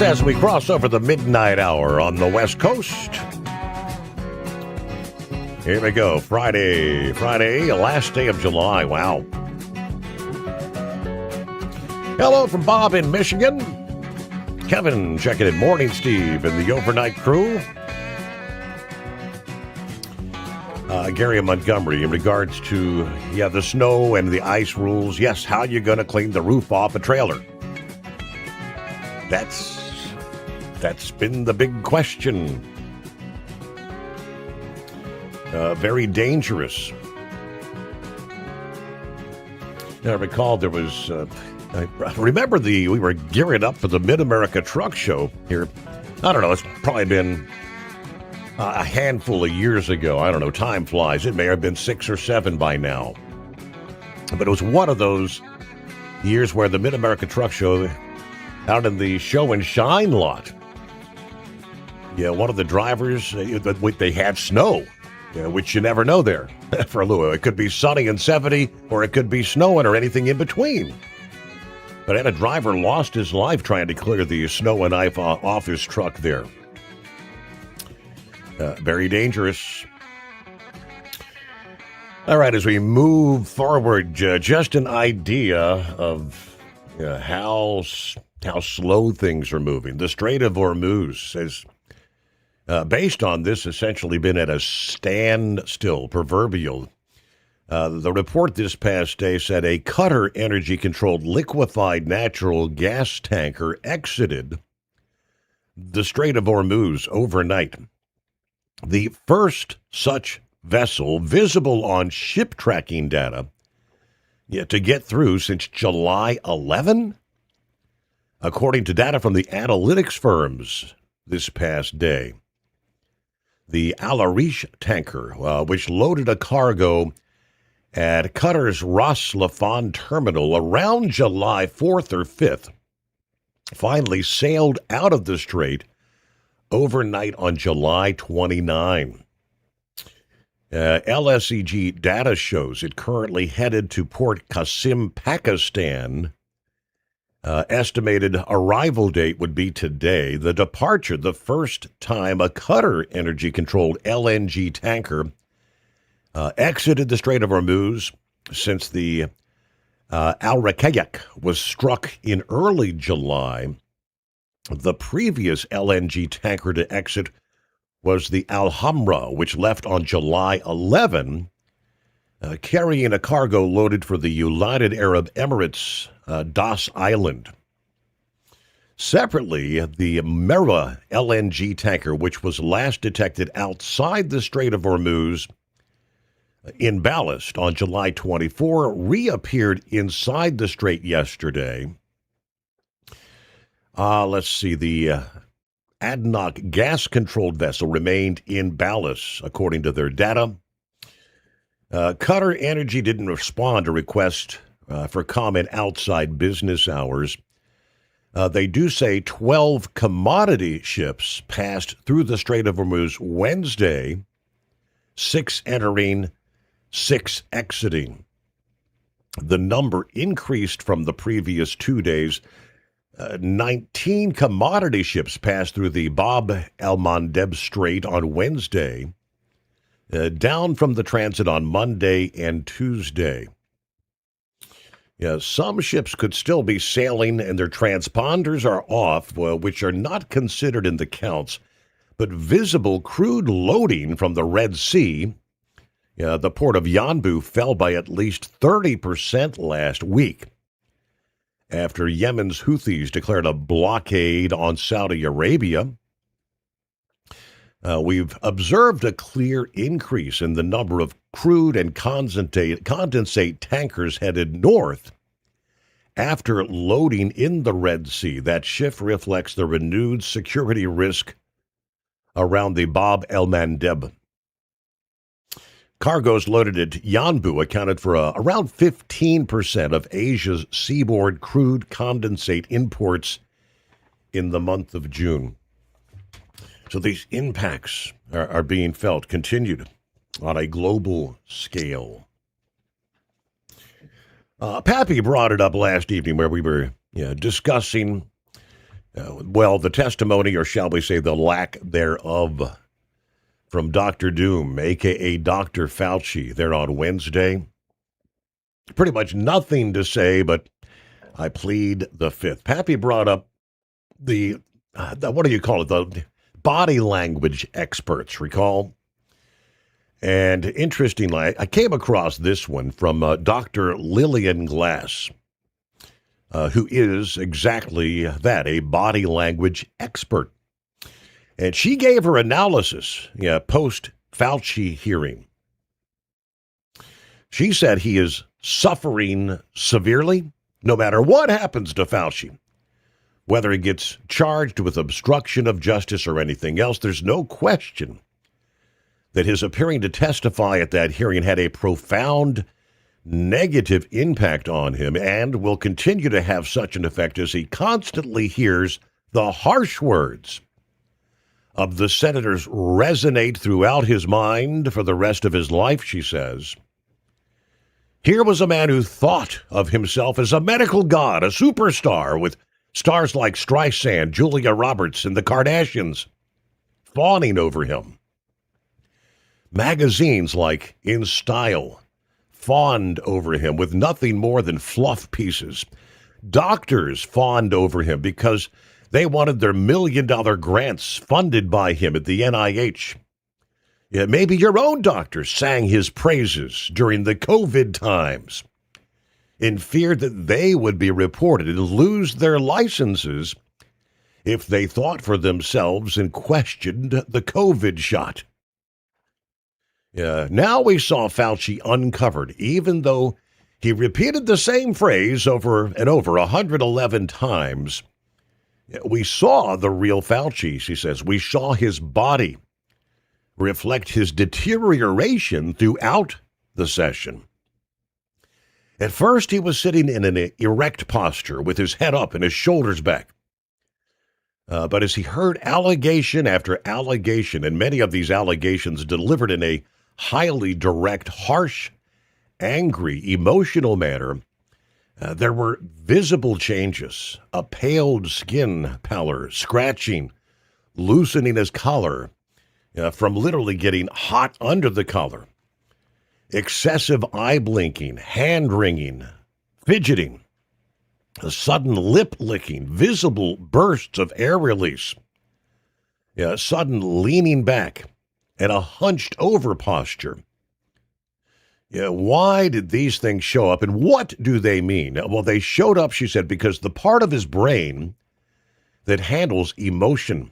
As we cross over the midnight hour on the West Coast. Here we go. Friday, last day of July. Wow. Hello from Bob in Michigan. Kevin checking in. Morning, Steve, and the overnight crew. Gary in Montgomery, in regards to, the snow and the ice rules. Yes, how you going to clean the roof off a trailer? That's been the big question. Very dangerous. I recall there was, I remember we were gearing up for the Mid-America Truck Show here. I don't know, it's probably been a handful of years ago. I don't know, time flies. It may have been 6 or 7 by now. But it was one of those years where the Mid-America Truck Show, out in the show and shine lot, one of the drivers, they had snow, which you never know there for Lua. It could be sunny and 70, or it could be snowing, or anything in between. But a driver lost his life trying to clear the snow and ice off his truck there. Very dangerous. All right, as we move forward, just an idea of how slow things are moving. The Strait of Hormuz has, based on this, essentially been at a standstill, proverbial. The report this past day said a Qatar energy-controlled liquefied natural gas tanker exited the Strait of Hormuz overnight. The first such vessel visible on ship tracking data to get through since July 11, according to data from the analytics firms this past day. The Al Arish tanker, which loaded a cargo at Qatar's Ras Laffan terminal around July 4th or 5th, finally sailed out of the strait overnight on July 29. LSEG data shows it currently headed to Port Qasim, Pakistan. Estimated arrival date would be today. The departure, the first time a Qatar energy-controlled LNG tanker exited the Strait of Hormuz since the Al-Rakayak was struck in early July. The previous LNG tanker to exit was the Al-Hamra, which left on July 11, carrying a cargo loaded for the United Arab Emirates, Das Island. Separately, the Mera LNG tanker, which was last detected outside the Strait of Hormuz in ballast on July 24, reappeared inside the strait yesterday. Let's see, the ADNOC gas-controlled vessel remained in ballast, according to their data. Qatar Energy didn't respond to requests for comment outside business hours. They do say 12 commodity ships passed through the Strait of Hormuz Wednesday, 6 entering, 6 exiting. The number increased from the previous 2 days. 19 commodity ships passed through the Bab el-Mandeb Strait on Wednesday, down from the transit on Monday and Tuesday. Some ships could still be sailing and their transponders are off, which are not considered in the counts, but visible crude loading from the Red Sea. The port of Yanbu fell by at least 30% last week after Yemen's Houthis declared a blockade on Saudi Arabia. We've observed a clear increase in the number of crude and condensate tankers headed north after loading in the Red Sea. That shift reflects the renewed security risk around the Bab el-Mandeb. Cargoes loaded at Yanbu accounted for around 15% of Asia's seaboard crude condensate imports in the month of June. So these impacts are being felt, continued on a global scale. Pappy brought it up last evening where we were discussing, the testimony, or shall we say the lack thereof, from Dr. Doom, a.k.a. Dr. Fauci, there on Wednesday. Pretty much nothing to say, but I plead the fifth. Pappy brought up the what do you call it, the body language experts, recall? And interestingly, I came across this one from Dr. Lillian Glass, who is exactly that, a body language expert. And she gave her analysis post-Fauci hearing. She said he is suffering severely no matter what happens to Fauci. Whether he gets charged with obstruction of justice or anything else, there's no question that his appearing to testify at that hearing had a profound negative impact on him and will continue to have such an effect as he constantly hears the harsh words of the senators resonate throughout his mind for the rest of his life, she says. Here was a man who thought of himself as a medical god, a superstar, with stars like Streisand, Julia Roberts, and the Kardashians fawning over him. Magazines like In Style fawned over him with nothing more than fluff pieces. Doctors fawned over him because they wanted their $1 million grants funded by him at the NIH. Maybe your own doctor sang his praises during the COVID times in fear that they would be reported and lose their licenses if they thought for themselves and questioned the COVID shot. Now we saw Fauci uncovered, even though he repeated the same phrase over and over 111 times. We saw the real Fauci, she says. We saw his body reflect his deterioration throughout the session. At first, he was sitting in an erect posture with his head up and his shoulders back. But as he heard allegation after allegation, and many of these allegations delivered in a highly direct, harsh, angry, emotional manner, there were visible changes: a paled skin pallor, scratching, loosening his collar from literally getting hot under the collar, excessive eye blinking, hand wringing, fidgeting, a sudden lip licking, visible bursts of air release, sudden leaning back, and a hunched over posture. Why did these things show up, and what do they mean? Well, they showed up, she said, because the part of his brain that handles emotion,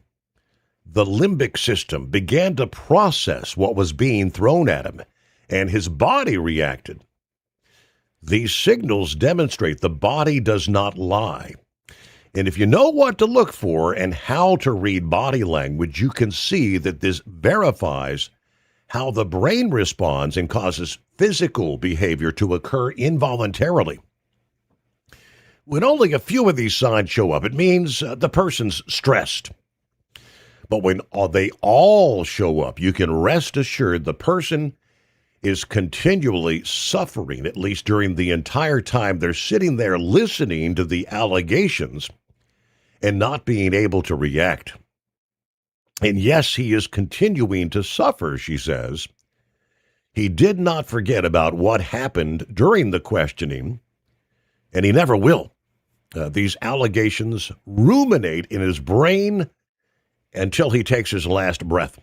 the limbic system, began to process what was being thrown at him, and his body reacted. These signals demonstrate the body does not lie. And if you know what to look for and how to read body language, you can see that this verifies how the brain responds and causes physical behavior to occur involuntarily. When only a few of these signs show up, it means the person's stressed. But when they all show up, you can rest assured the person is continually suffering, at least during the entire time they're sitting there listening to the allegations and not being able to react. And yes, he is continuing to suffer, she says. He did not forget about what happened during the questioning, and he never will. These allegations ruminate in his brain until he takes his last breath.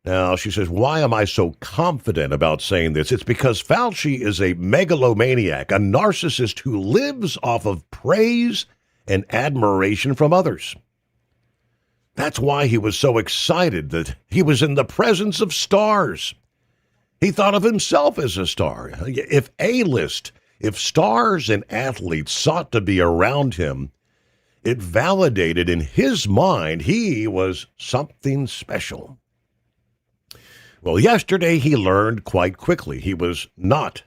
Now, she says, why am I so confident about saying this? It's because Fauci is a megalomaniac, a narcissist who lives off of praise and admiration from others. That's why he was so excited that he was in the presence of stars. He thought of himself as a star. If stars and athletes sought to be around him, it validated in his mind he was something special. Well, yesterday he learned quite quickly he was not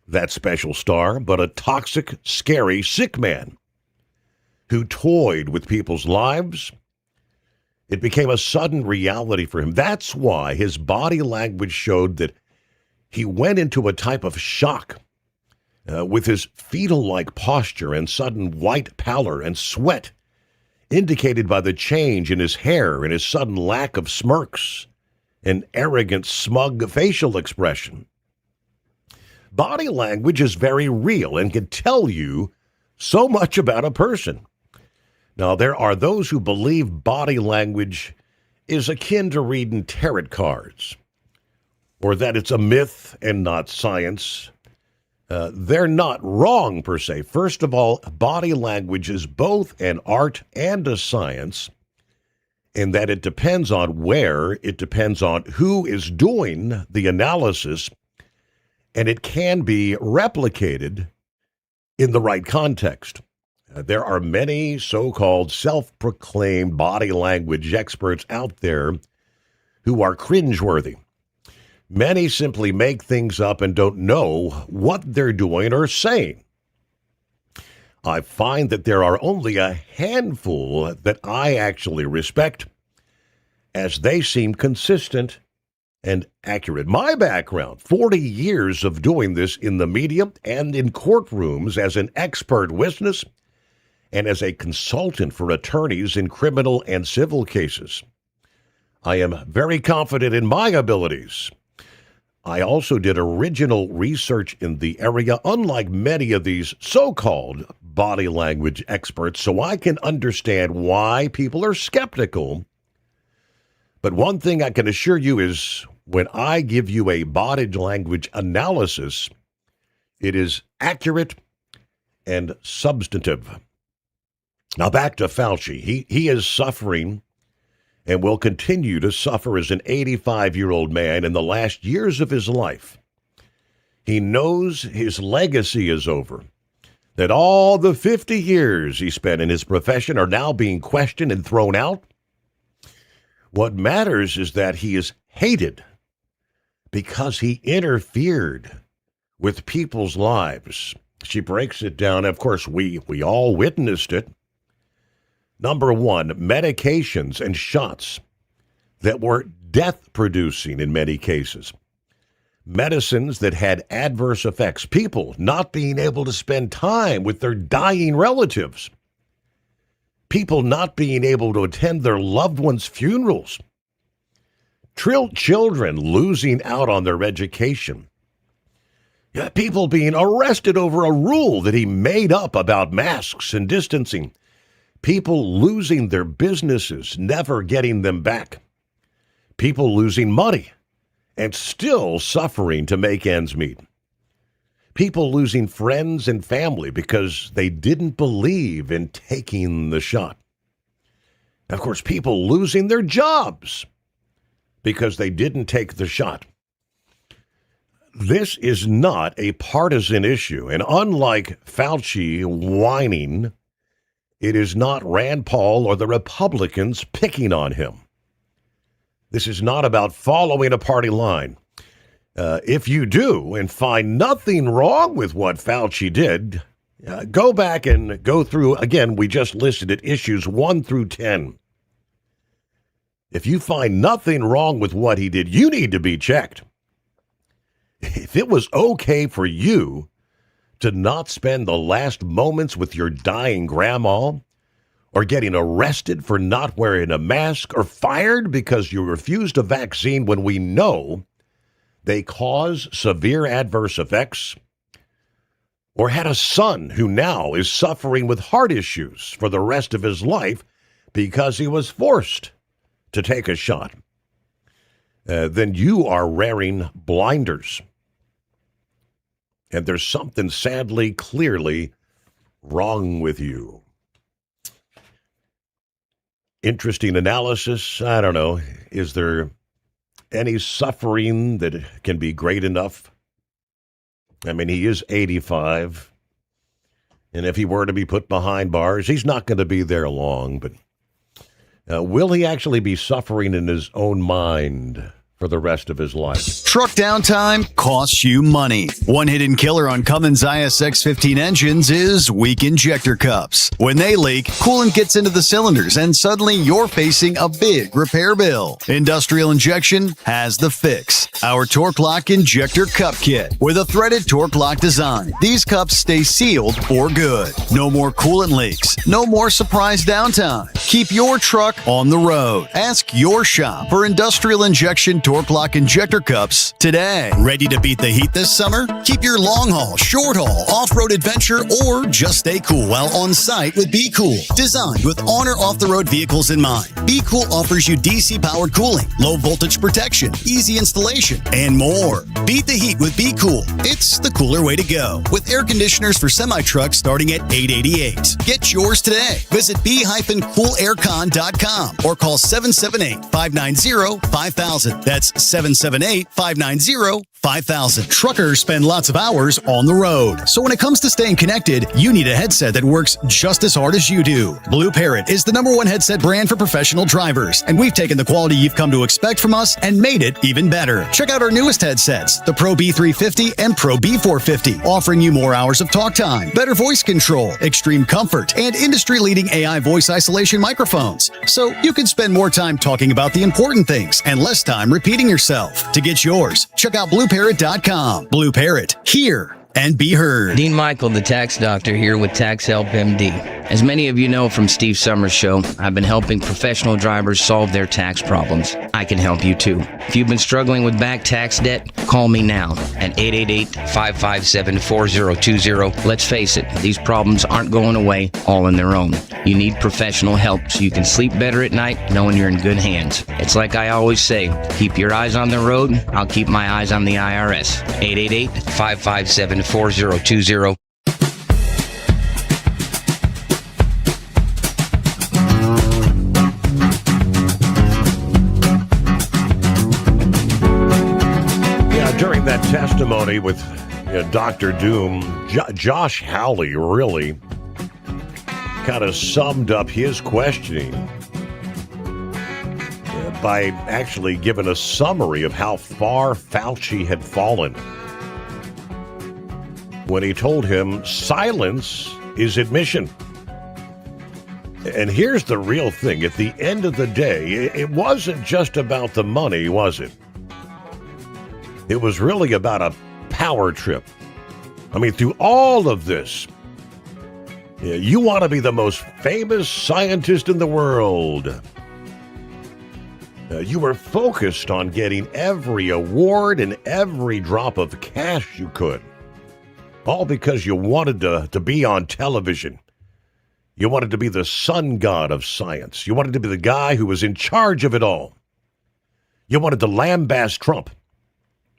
that special star, but a toxic, scary, sick man who toyed with people's lives. It became a sudden reality for him. That's why his body language showed that he went into a type of shock with his fetal-like posture and sudden white pallor and sweat, indicated by the change in his hair and his sudden lack of smirks, an arrogant, smug facial expression. Body language is very real and can tell you so much about a person. Now, there are those who believe body language is akin to reading tarot cards, or that it's a myth and not science. They're not wrong, per se. First of all, body language is both an art and a science, in that it depends on where, it depends on who is doing the analysis, and it can be replicated in the right context. There are many so-called self-proclaimed body language experts out there who are cringeworthy. Many simply make things up and don't know what they're doing or saying. I find that there are only a handful that I actually respect, as they seem consistent and accurate. My background, 40 years of doing this in the media and in courtrooms as an expert witness and as a consultant for attorneys in criminal and civil cases. I am very confident in my abilities. I also did original research in the area, unlike many of these so-called body language experts, so I can understand why people are skeptical. But one thing I can assure you is when I give you a body language analysis, it is accurate and substantive. Now back to Fauci. He is suffering and will continue to suffer as an 85-year-old man in the last years of his life. He knows his legacy is over, that all the 50 years he spent in his profession are now being questioned and thrown out. What matters is that he is hated because he interfered with people's lives. She breaks it down. Of course, we all witnessed it. Number one, medications and shots that were death-producing in many cases. Medicines that had adverse effects. People not being able to spend time with their dying relatives. People not being able to attend their loved ones' funerals. Children losing out on their education. People being arrested over a rule that he made up about masks and distancing. People losing their businesses, never getting them back. People losing money and still suffering to make ends meet. People losing friends and family because they didn't believe in taking the shot. Of course, people losing their jobs because they didn't take the shot. This is not a partisan issue, and unlike Fauci whining, it is not Rand Paul or the Republicans picking on him. This is not about following a party line. If you do and find nothing wrong with what Fauci did, go back and go through, again, we just listed it, issues 1 through 10. If you find nothing wrong with what he did, you need to be checked. If it was okay for you to not spend the last moments with your dying grandma, or getting arrested for not wearing a mask, or fired because you refused a vaccine when we know they cause severe adverse effects, or had a son who now is suffering with heart issues for the rest of his life because he was forced to take a shot, then you are wearing blinders. And there's something sadly, clearly wrong with you. Interesting analysis. I don't know. Is there any suffering that can be great enough? I mean, he is 85. And if he were to be put behind bars, he's not going to be there long. But will he actually be suffering in his own mind for the rest of his life? Truck downtime costs you money. One hidden killer on Cummins ISX-15 engines is weak injector cups. When they leak, coolant gets into the cylinders and suddenly you're facing a big repair bill. Industrial Injection has the fix. Our Torque Lock Injector Cup Kit with a threaded Torque Lock design. These cups stay sealed for good. No more coolant leaks. No more surprise downtime. Keep your truck on the road. Ask your shop for Industrial Injection Torque Lock Injector Cups today. Ready to beat the heat this summer? Keep your long haul, short haul, off-road adventure, or just stay cool while on site with Be Cool. Designed with on or off-the-road vehicles in mind, Be Cool offers you DC-powered cooling, low voltage protection, easy installation, and more. Beat the heat with Be Cool. It's the cooler way to go. With air conditioners for semi-trucks starting at $888. Get yours today. Visit be-coolaircon.com or call 778-590-5000. That's 778-590-5000. Truckers spend lots of hours on the road. So when it comes to staying connected, you need a headset that works just as hard as you do. Blue Parrot is the #1 headset brand for professional drivers, and we've taken the quality you've come to expect from us and made it even better. Check out our newest headsets, the Pro B350 and Pro B450, offering you more hours of talk time, better voice control, extreme comfort, and industry-leading AI voice isolation microphones. So you can spend more time talking about the important things and less time repeating yourself. To get yours, check out BlueParrot.com. Blue Parrot, hear and be heard. Dean Michael, the tax doctor, here with Tax Help MD. As many of you know from Steve Sommers' show, I've been helping professional drivers solve their tax problems. I can help you too. If you've been struggling with back tax debt, call me now at 888-557-4020. Let's face it, these problems aren't going away all on their own. You need professional help so you can sleep better at night knowing you're in good hands. It's like I always say, keep your eyes on the road, I'll keep my eyes on the IRS. 888-557-4020. During that testimony with Dr. Doom, Josh Hawley really kind of summed up his questioning by actually giving a summary of how far Fauci had fallen when he told him silence is admission. And here's the real thing. At the end of the day, it wasn't just about the money, was it? It was really about a power trip. I mean, through all of this, you want to be the most famous scientist in the world. You were focused on getting every award and every drop of cash you could. All because you wanted to be on television. You wanted to be the sun god of science. You wanted to be the guy who was in charge of it all. You wanted to lambaste Trump.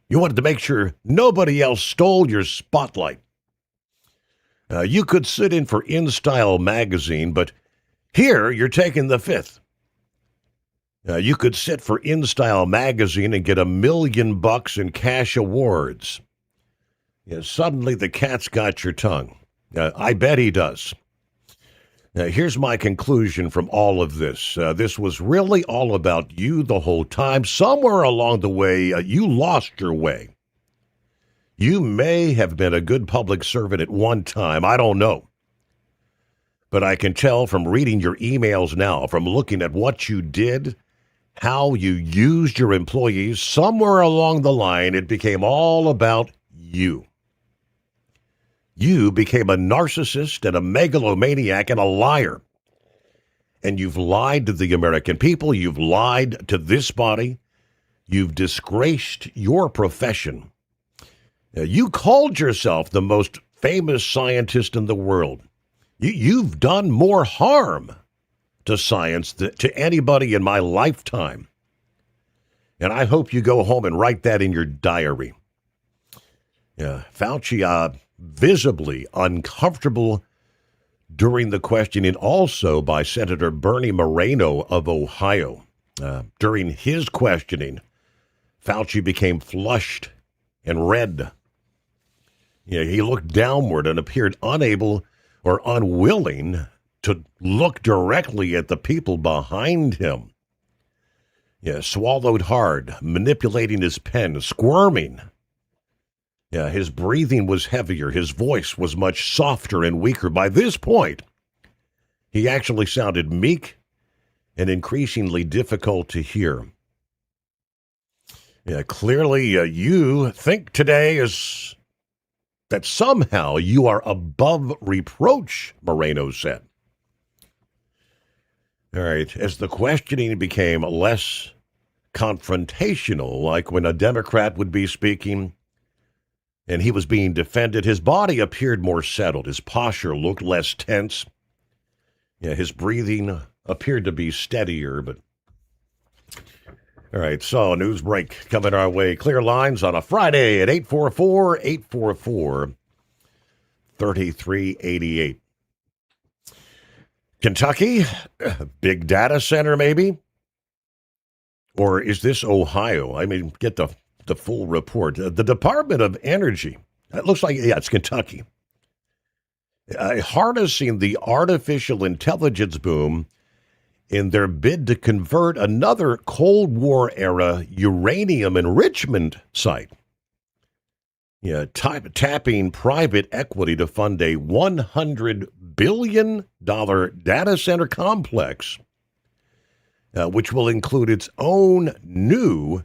You wanted to make sure nobody else stole your spotlight. You could sit in for InStyle magazine, but here you're taking the fifth. You could sit for InStyle magazine and get $1 million in cash awards. Suddenly the cat's got your tongue. I bet he does. Here's my conclusion from all of this. This was really all about you the whole time. Somewhere along the way, you lost your way. You may have been a good public servant at one time. I don't know. But I can tell from reading your emails now, from looking at what you did, how you used your employees, somewhere along the line, it became all about you. You became a narcissist and a megalomaniac and a liar. And you've lied to the American people. You've lied to this body. You've disgraced your profession. You called yourself the most famous scientist in the world. You've done more harm to science to anybody in my lifetime. And I hope you go home and write that in your diary. Fauci, visibly uncomfortable during the questioning, also by Senator Bernie Moreno of Ohio. During his questioning, Fauci became flushed and red. He looked downward and appeared unable or unwilling to look directly at the people behind him. Swallowed hard, manipulating his pen, squirming. His breathing was heavier. His voice was much softer and weaker. By this point, he actually sounded meek and increasingly difficult to hear. Clearly, you think today is that somehow you are above reproach, Moreno said. All right, as the questioning became less confrontational, like when a Democrat would be speaking and he was being defended, his body appeared more settled. His posture looked less tense. His breathing appeared to be steadier, but... All right, so news break coming our way. Clear lines on a Friday at 844-844-3388. Kentucky, big data center maybe? Or is this Ohio? I mean, get the full report. The Department of Energy, it looks like, it's Kentucky, harnessing the artificial intelligence boom in their bid to convert another Cold War-era uranium enrichment site. Tapping private equity to fund a $100 billion data center complex, which will include its own new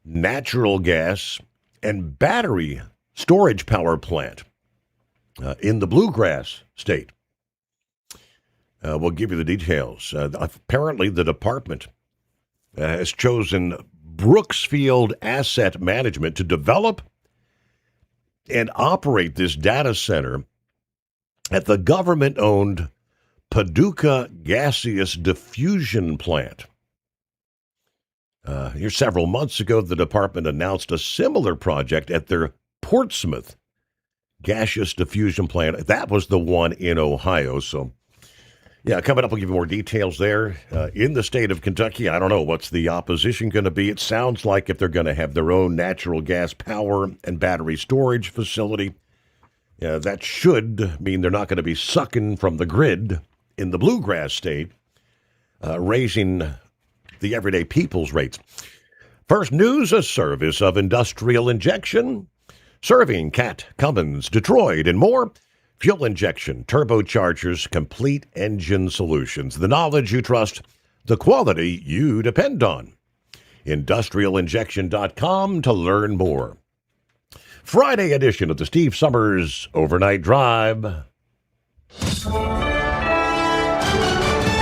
natural gas and battery storage power plant in the Bluegrass State. We'll give you the details. Apparently, the department has chosen Brooksfield Asset Management to develop and operate this data center at the government-owned Paducah Gaseous Diffusion Plant. Here several months ago, the department announced a similar project at their Portsmouth Gaseous Diffusion Plant. That was the one in Ohio, so... coming up, we'll give you more details there. In the state of Kentucky, I don't know what's the opposition going to be. It sounds like if they're going to have their own natural gas power and battery storage facility, that should mean they're not going to be sucking from the grid in the Bluegrass State, raising the everyday people's rates. First news, a service of Industrial Injection, serving Cat, Cummins, Detroit, and more. Fuel injection, turbochargers, complete engine solutions. The knowledge you trust, the quality you depend on. IndustrialInjection.com to learn more. Friday edition of the Steve Sommers Overnight Drive.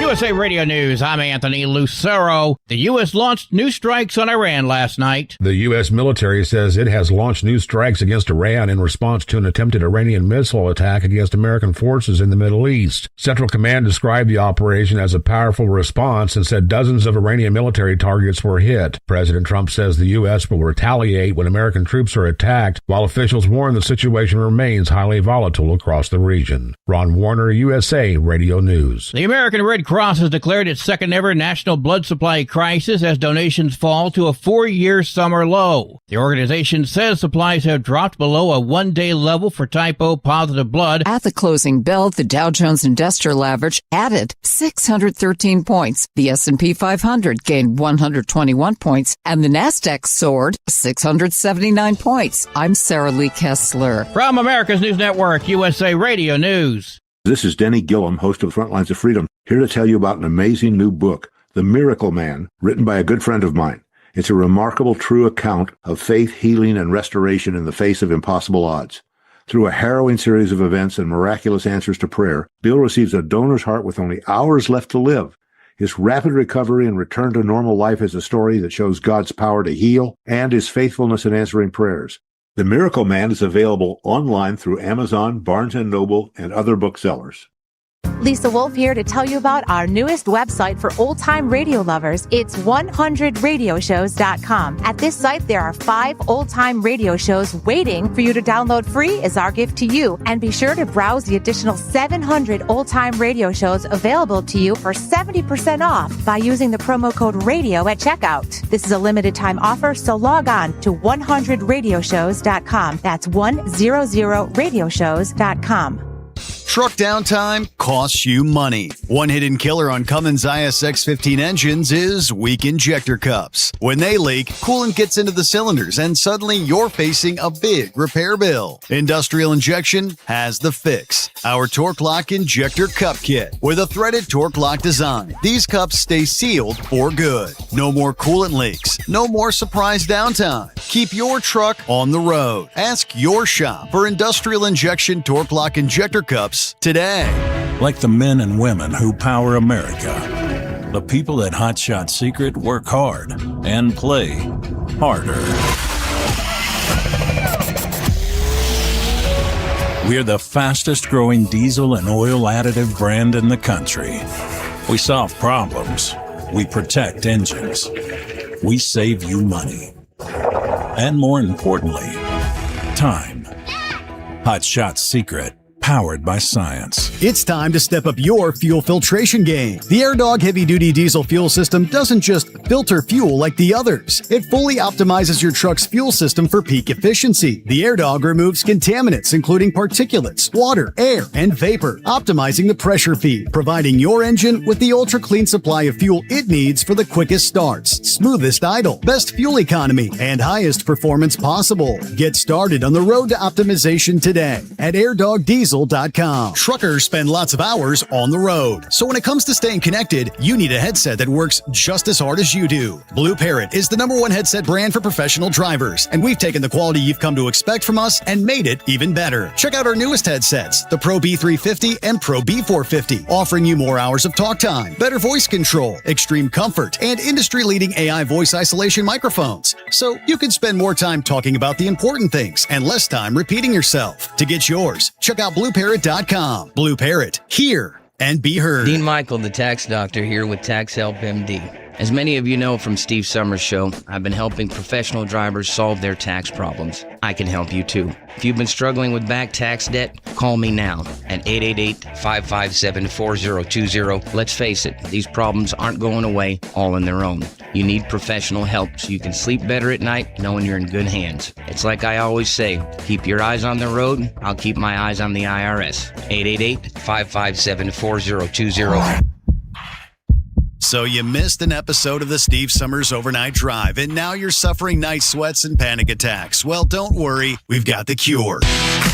USA Radio News, I'm Anthony Lucero. The U.S. launched new strikes on Iran last night. The U.S. military says it has launched new strikes against Iran in response to an attempted Iranian missile attack against American forces in the Middle East. Central Command described the operation as a powerful response and said dozens of Iranian military targets were hit. President Trump says the U.S. will retaliate when American troops are attacked, while officials warn the situation remains highly volatile across the region. Ron Warner, USA Radio News. The American Red Cross has declared its second-ever national blood supply crisis as donations fall to a 4-year summer low. The organization says supplies have dropped below a one-day level for type O positive blood. At the closing bell, the Dow Jones Industrial Average added 613 points. The S&P 500 gained 121 points, and the Nasdaq soared 679 points. I'm Sarah Lee Kessler. From America's News Network, USA Radio News. This is Denny Gillum, host of Front Lines of Freedom, here to tell you about an amazing new book, The Miracle Man, written by a good friend of mine. It's a remarkable, true account of faith, healing, and restoration in the face of impossible odds. Through a harrowing series of events and miraculous answers to prayer, Bill receives a donor's heart with only hours left to live. His rapid recovery and return to normal life is a story that shows God's power to heal and his faithfulness in answering prayers. The Miracle Man is available online through Amazon, Barnes & Noble, and other booksellers. Lisa Wolf here to tell you about our newest website for old-time radio lovers. It's 100radioshows.com. At this site, there are 5 old-time radio shows waiting for you to download free as our gift to you. And be sure to browse the additional 700 old-time radio shows available to you for 70% off by using the promo code RADIO at checkout. This is a limited-time offer, so log on to 100radioshows.com. That's 100radioshows.com. Truck downtime costs you money. One hidden killer on Cummins ISX-15 engines is weak injector cups. When they leak, coolant gets into the cylinders and suddenly you're facing a big repair bill. Industrial Injection has the fix. Our Torque Lock Injector Cup Kit with a threaded Torque Lock design. These cups stay sealed for good. No more coolant leaks. No more surprise downtime. Keep your truck on the road. Ask your shop for Industrial Injection Torque Lock Injector Cups today. Like the men and women who power America, the people at Hot Shot Secret work hard and play harder. We're the fastest growing diesel and oil additive brand in the country. We solve problems. We protect engines. We save you money. And more importantly, time. Hot Shot Secret. Powered by science. It's time to step up your fuel filtration game. The AirDog heavy-duty diesel fuel system doesn't just filter fuel like the others. It fully optimizes your truck's fuel system for peak efficiency. The AirDog removes contaminants, including particulates, water, air, and vapor, optimizing the pressure feed, providing your engine with the ultra-clean supply of fuel it needs for the quickest starts, smoothest idle, best fuel economy, and highest performance possible. Get started on the road to optimization today at airdogdiesel.com. Truckers spend lots of hours on the road, so when it comes to staying connected, you need a headset that works just as hard as you do. Blue Parrot is the #1 headset brand for professional drivers, and we've taken the quality you've come to expect from us and made it even better. Check out our newest headsets, the Pro B350 and Pro B450, offering you more hours of talk time, better voice control, extreme comfort, and industry-leading AI voice isolation microphones, so you can spend more time talking about the important things and less time repeating yourself. To get yours, check out BlueParrot.com. Blue Parrot, hear and be heard. Dean Michael, the tax doctor, here with Tax Help MD. As many of you know from Steve Sommers' show, I've been helping professional drivers solve their tax problems. I can help you too. If you've been struggling with back tax debt, call me now at 888-557-4020. Let's face it, these problems aren't going away all on their own. You need professional help so you can sleep better at night knowing you're in good hands. It's like I always say, keep your eyes on the road, I'll keep my eyes on the IRS. 888-557-4020. So you missed an episode of the Steve Sommers Overnight Drive, and now you're suffering night sweats and panic attacks. Well, don't worry, we've got the cure.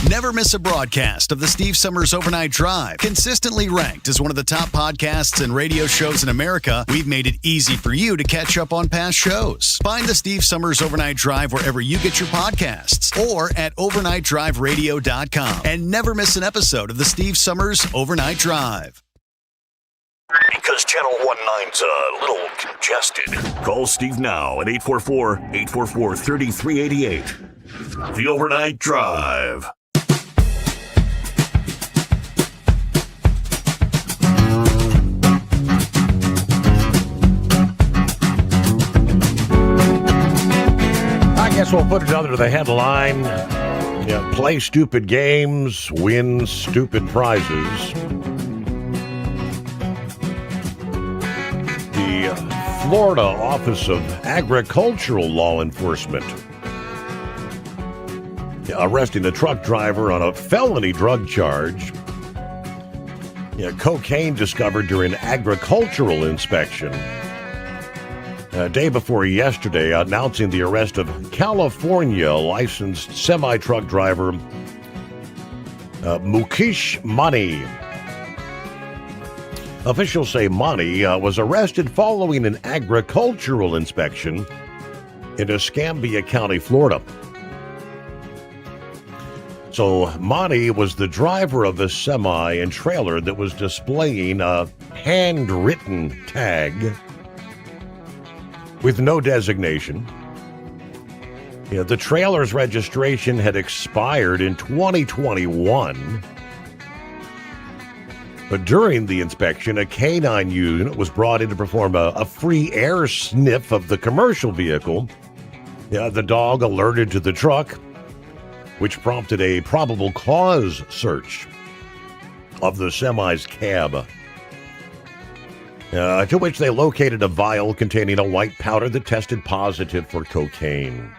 Never miss a broadcast of the Steve Sommers Overnight Drive. Consistently ranked as one of the top podcasts and radio shows in America, we've made it easy for you to catch up on past shows. Find the Steve Sommers Overnight Drive wherever you get your podcasts or at overnightdriveradio.com. And never miss an episode of the Steve Sommers Overnight Drive. Because Channel 19's a little congested. Call Steve now at 844-844-3388. The Overnight Drive. I guess we'll put it under the headline, play stupid games, win stupid prizes. The Florida Office of Agricultural Law Enforcement arresting a truck driver on a felony drug charge. Cocaine discovered during agricultural inspection. Day before yesterday, announcing the arrest of California licensed semi-truck driver Mukesh Mani. Officials say Mani was arrested following an agricultural inspection in Escambia County, Florida. So Mani was the driver of a semi and trailer that was displaying a handwritten tag with no designation. The trailer's registration had expired in 2021. But during the inspection, a canine unit was brought in to perform a free air sniff of the commercial vehicle. The dog alerted to the truck, which prompted a probable cause search of the semi's cab. To which they located a vial containing a white powder that tested positive for cocaine.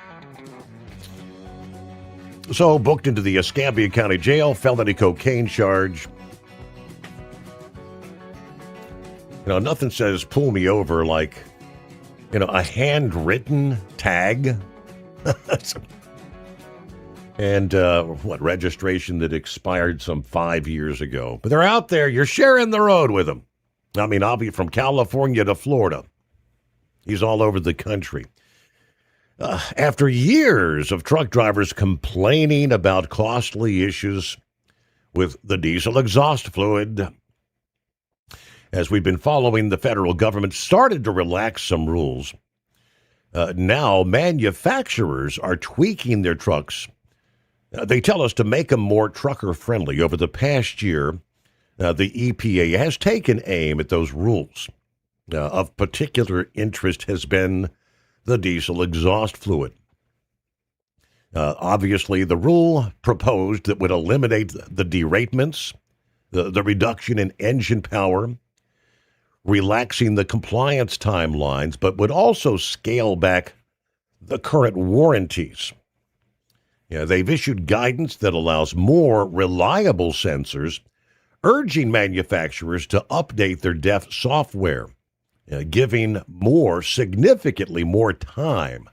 So, booked into the Escambia County Jail, felony cocaine charge. Nothing says pull me over like, a handwritten tag. And, registration that expired some 5 years ago. But they're out there. You're sharing the road with them. Obviously from California to Florida. He's all over the country. After years of truck drivers complaining about costly issues with the diesel exhaust fluid, as we've been following, the federal government started to relax some rules. Now manufacturers are tweaking their trucks. They tell us to make them more trucker-friendly. Over the past year, the EPA has taken aim at those rules. Of particular interest has been the diesel exhaust fluid. Obviously, the rule proposed that would eliminate the deratements, the reduction in engine power, relaxing the compliance timelines, but would also scale back the current warranties. They've issued guidance that allows more reliable sensors, urging manufacturers to update their DEF software, giving significantly more time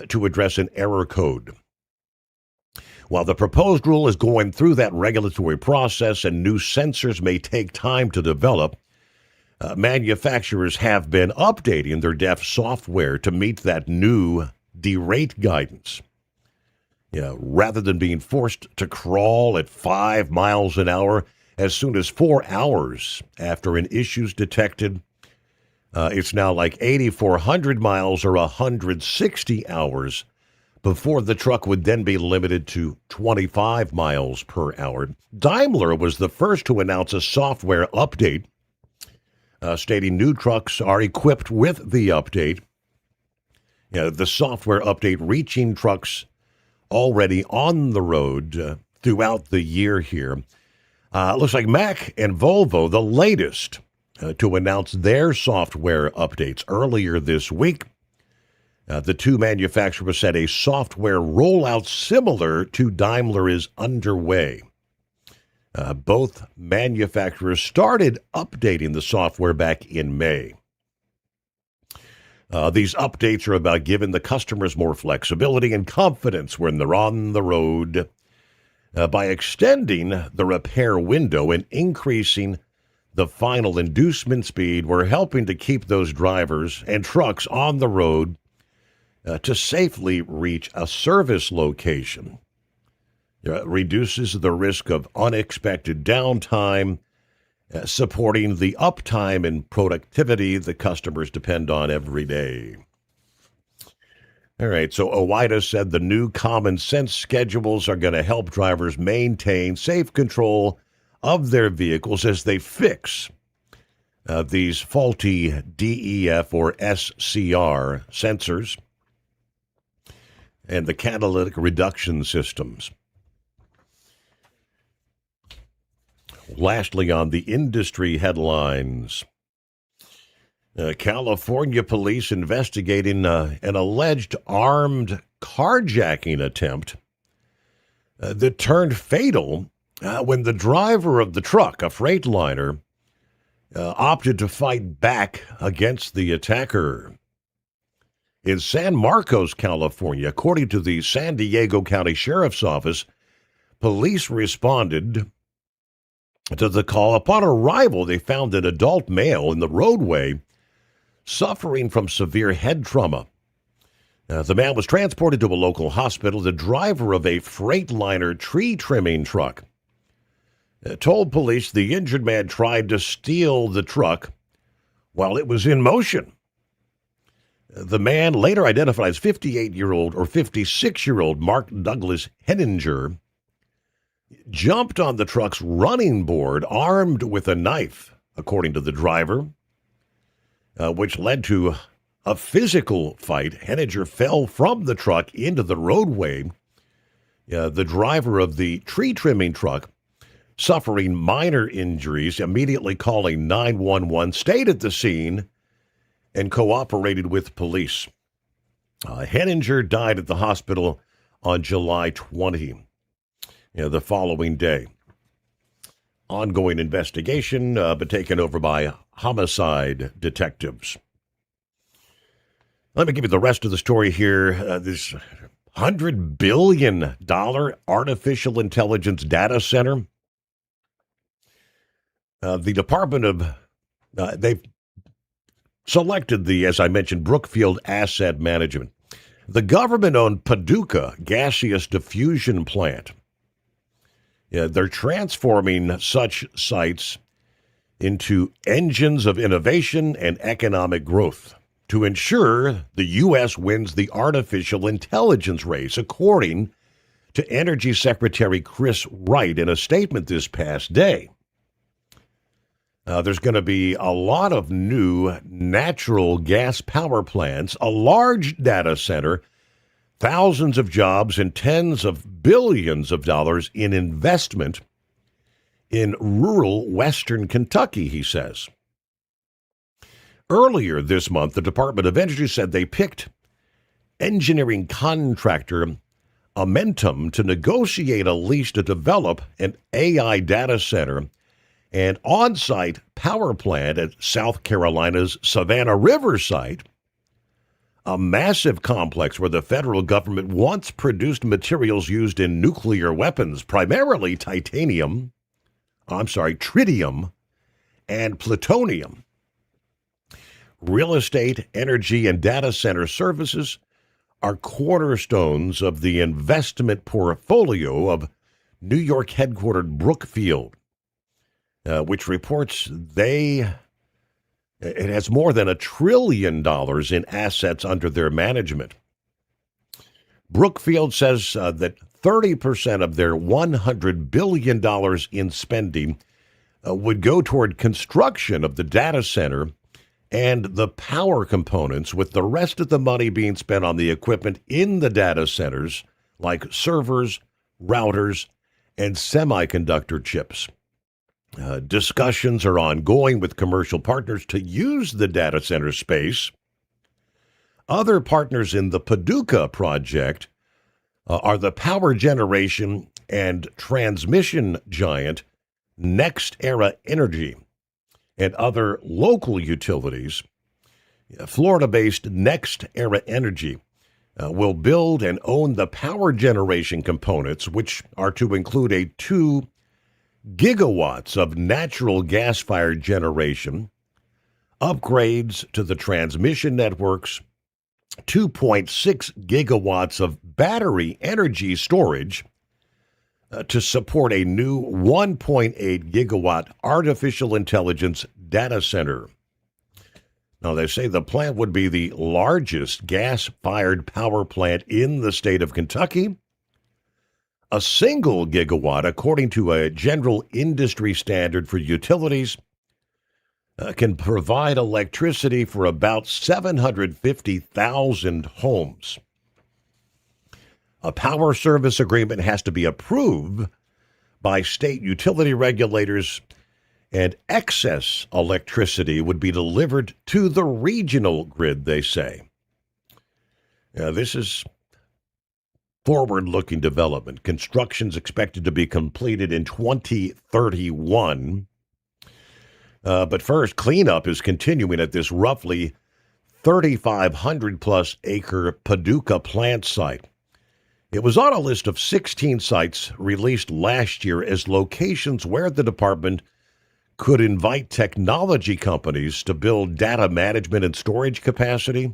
to address an error code. While the proposed rule is going through that regulatory process and new sensors may take time to develop, manufacturers have been updating their DEF software to meet that new derate guidance. Rather than being forced to crawl at 5 miles an hour as soon as 4 hours after an issue's detected, it's now like 8,400 miles or 160 hours before the truck would then be limited to 25 miles per hour. Daimler was the first to announce a software update, stating new trucks are equipped with the update. The software update reaching trucks already on the road throughout the year here. Looks like Mack and Volvo, the latest to announce their software updates earlier this week. The two manufacturers said a software rollout similar to Daimler is underway. Both manufacturers started updating the software back in May. These updates are about giving the customers more flexibility and confidence when they're on the road by extending the repair window and increasing the final inducement speed. We're helping to keep those drivers and trucks on the road to safely reach a service location. Reduces the risk of unexpected downtime supporting the uptime and productivity the customers depend on every day. All right, so OOIDA said the new common sense schedules are going to help drivers maintain safe control of their vehicles as they fix these faulty DEF or SCR sensors and the catalytic reduction systems. Lastly, on the industry headlines, California police investigating an alleged armed carjacking attempt that turned fatal when the driver of the truck, a Freightliner, opted to fight back against the attacker. In San Marcos, California, according to the San Diego County Sheriff's Office, police responded to the call. Upon arrival, they found an adult male in the roadway suffering from severe head trauma. The man was transported to a local hospital. The driver of a Freightliner tree trimming truck told police the injured man tried to steal the truck while it was in motion. The man, later identified as 58-year-old or 56-year-old Mark Douglas Henninger, jumped on the truck's running board armed with a knife, according to the driver, which led to a physical fight. Henninger fell from the truck into the roadway. The driver of the tree trimming truck, suffering minor injuries, immediately calling 911, stayed at the scene and cooperated with police. Henninger died at the hospital on July 20, the following day. Ongoing investigation, but taken over by homicide detectives. Let me give you the rest of the story here. This $100 billion artificial intelligence data center. The Department of, they've selected the, as I mentioned, Brookfield Asset Management. The government-owned Paducah gaseous diffusion plant. They're transforming such sites into engines of innovation and economic growth to ensure the U.S. wins the artificial intelligence race, according to Energy Secretary Chris Wright in a statement this past day. There's going to be a lot of new natural gas power plants, a large data center, thousands of jobs, and tens of billions of dollars in investment in rural western Kentucky, he says. Earlier this month, the Department of Energy said they picked engineering contractor Amentum to negotiate a lease to develop an AI data center and on-site power plant at South Carolina's Savannah River site, a massive complex where the federal government once produced materials used in nuclear weapons, primarily tritium, and plutonium. Real estate, energy, and data center services are cornerstones of the investment portfolio of New York headquartered Brookfield, which reports it has more than $1 trillion in assets under their management. Brookfield says that 30% of their $100 billion in spending would go toward construction of the data center and the power components, with the rest of the money being spent on the equipment in the data centers, like servers, routers, and semiconductor chips. Discussions are ongoing with commercial partners to use the data center space. Other partners in the Paducah project are the power generation and transmission giant NextEra Energy and other local utilities. Florida-based NextEra Energy will build and own the power generation components, which are to include a 2 gigawatts of natural gas-fired generation, upgrades to the transmission networks, 2.6 gigawatts of battery energy storage, to support a new 1.8 gigawatt artificial intelligence data center. Now, they say the plant would be the largest gas-fired power plant in the state of Kentucky. A single gigawatt, according to a general industry standard for utilities, can provide electricity for about 750,000 homes. A power service agreement has to be approved by state utility regulators, and excess electricity would be delivered to the regional grid, they say. Now, this is forward-looking development. Construction's expected to be completed in 2031. But first, cleanup is continuing at this roughly 3,500-plus acre Paducah plant site. It was on a list of 16 sites released last year as locations where the department could invite technology companies to build data management and storage capacity.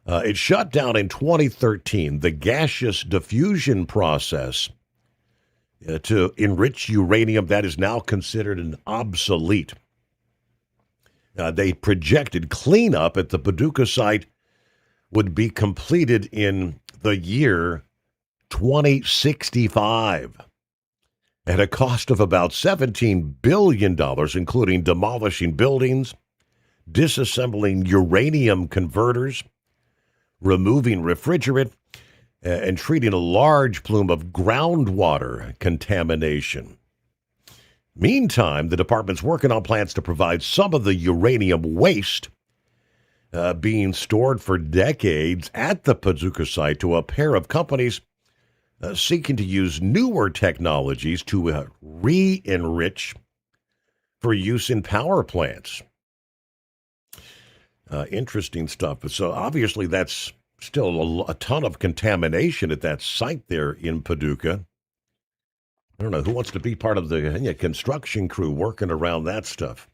It shut down in 2013. The gaseous diffusion process to enrich uranium that is now considered an obsolete. They projected cleanup at the Paducah site would be completed in the year 2065 at a cost of about $17 billion, including demolishing buildings, disassembling uranium converters, removing refrigerant, and treating a large plume of groundwater contamination. Meantime, the department's working on plans to provide some of the uranium waste being stored for decades at the Paducah site to a pair of companies seeking to use newer technologies to re-enrich for use in power plants. Interesting stuff. So obviously that's still a ton of contamination at that site there in Paducah. I don't know who wants to be part of the construction crew working around that stuff.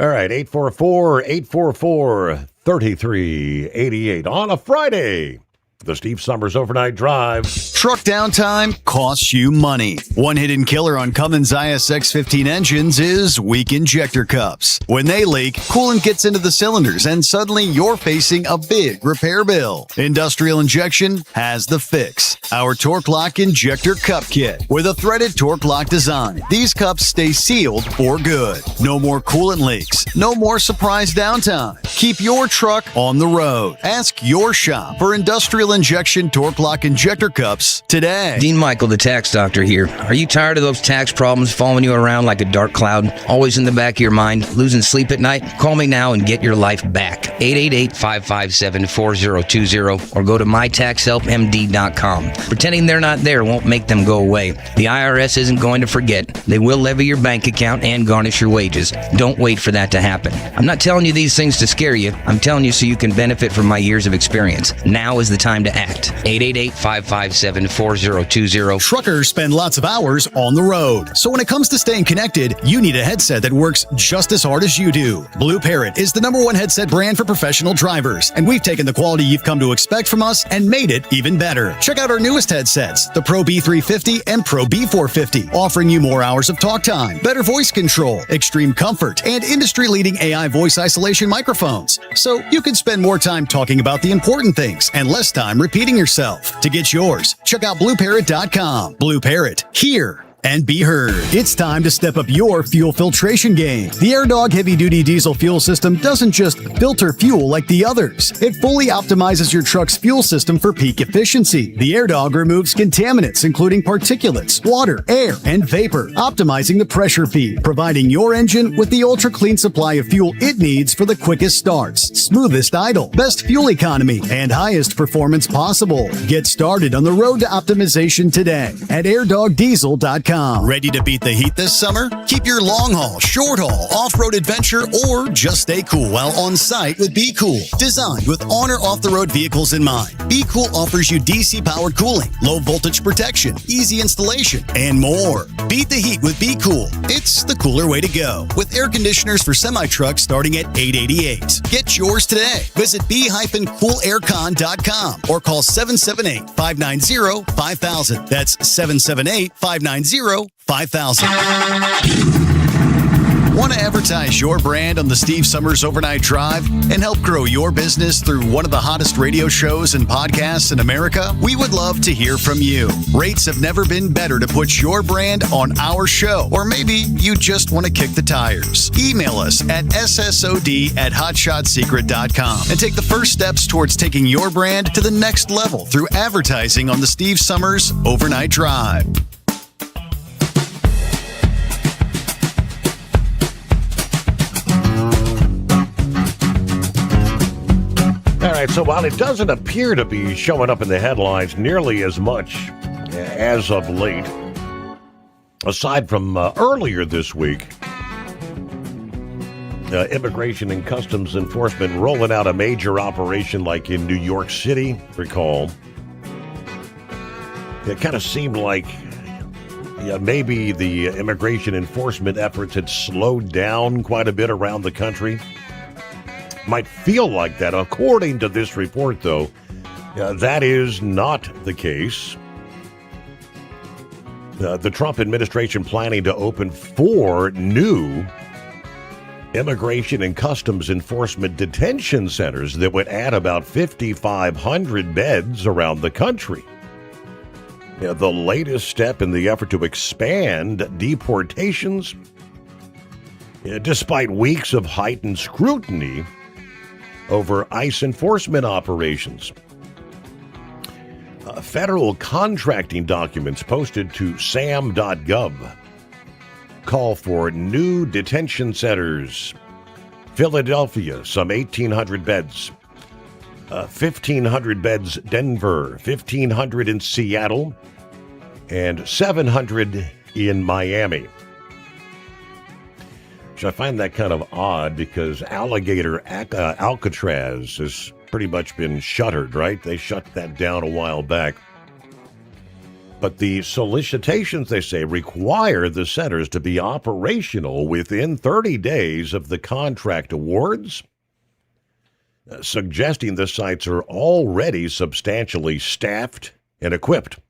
All right, 844-844-3388 on a Friday. The Steve Sommers Overnight Drive. Truck downtime costs you money. One hidden killer on Cummins ISX-15 engines is weak injector cups. When they leak, coolant gets into the cylinders and suddenly you're facing a big repair bill. Industrial Injection has the fix. Our Torque Lock Injector Cup Kit. With a threaded Torque Lock design, these cups stay sealed for good. No more coolant leaks. No more surprise downtime. Keep your truck on the road. Ask your shop for Industrial Injection Torque Lock Injector Cups today. Dean Michael, the tax doctor here. Are you tired of those tax problems following you around like a dark cloud? Always in the back of your mind? Losing sleep at night? Call me now and get your life back. 888-557-4020 or go to mytaxhelpmd.com. Pretending they're not there won't make them go away. The IRS isn't going to forget. They will levy your bank account and garnish your wages. Don't wait for that to happen. I'm not telling you these things to scare you. I'm telling you so you can benefit from my years of experience. Now is the time to act. 888-557-4020. Truckers spend lots of hours on the road. So when it comes to staying connected, you need a headset that works just as hard as you do. Blue Parrot is the #1 headset brand for professional drivers, and we've taken the quality you've come to expect from us and made it even better. Check out our newest headsets, the Pro B350 and Pro B450, offering you more hours of talk time, better voice control, extreme comfort, and industry-leading AI voice isolation microphones. So you can spend more time talking about the important things and less time repeating yourself. To get yours, check out BlueParrot.com. Blue Parrot, hear and be heard. It's time to step up your fuel filtration game. The AirDog heavy-duty diesel fuel system doesn't just filter fuel like the others. It fully optimizes your truck's fuel system for peak efficiency. The AirDog removes contaminants, including particulates, water, air, and vapor, optimizing the pressure feed, providing your engine with the ultra-clean supply of fuel it needs for the quickest starts, smoothest idle, best fuel economy, and highest performance possible. Get started on the road to optimization today at airdogdiesel.com. SeaCheck.com. Ready to beat the heat this summer? Keep your long haul, short haul, off-road adventure, or just stay cool while on site with Be Cool. Designed with on or off-the-road vehicles in mind, Be Cool offers you DC-powered cooling, low voltage protection, easy installation, and more. Beat the heat with Be Cool. It's the cooler way to go. With air conditioners for semi-trucks starting at $888. Get yours today. Visit be-coolaircon.com or call 778-590-5000. That's 778-590-5000. Want to advertise your brand on the Steve Summers Overnight Drive and help grow your business through one of the hottest radio shows and podcasts in America? We would love to hear from you. Rates have never been better to put your brand on our show, or maybe you just want to kick the tires. Email us at ssod@hotshotsecret.com and take the first steps towards taking your brand to the next level through advertising on the Steve Summers Overnight Drive. All right, so while it doesn't appear to be showing up in the headlines nearly as much as of late, aside from earlier this week, Immigration and Customs Enforcement rolling out a major operation like in New York City, recall. It kind of seemed like maybe the immigration enforcement efforts had slowed down quite a bit around the country. Might feel like that. According to this report, though, that is not the case. The Trump administration planning to open 4 new immigration and customs enforcement detention centers that would add about 5,500 beds around the country. The latest step in the effort to expand deportations, despite weeks of heightened scrutiny over ICE enforcement operations. Federal contracting documents posted to sam.gov call for new detention centers. Philadelphia, some 1,800 beds. 1,500 beds Denver, 1,500 in Seattle, and 700 in Miami. Which I find that kind of odd because Alligator Alcatraz has pretty much been shuttered, right? They shut that down a while back. But the solicitations, they say, require the centers to be operational within 30 days of the contract awards, suggesting the sites are already substantially staffed and equipped.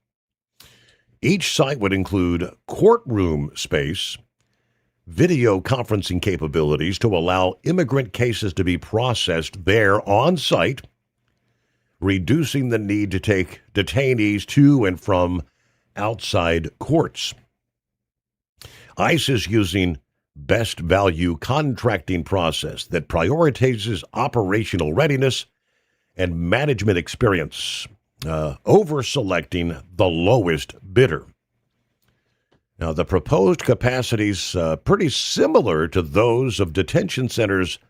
Each site would include courtroom space, video conferencing capabilities to allow immigrant cases to be processed there on site, reducing the need to take detainees to and from outside courts. ICE is using best value contracting process that prioritizes operational readiness and management experience over selecting the lowest bidder. Now, the proposed capacities pretty similar to those of detention centers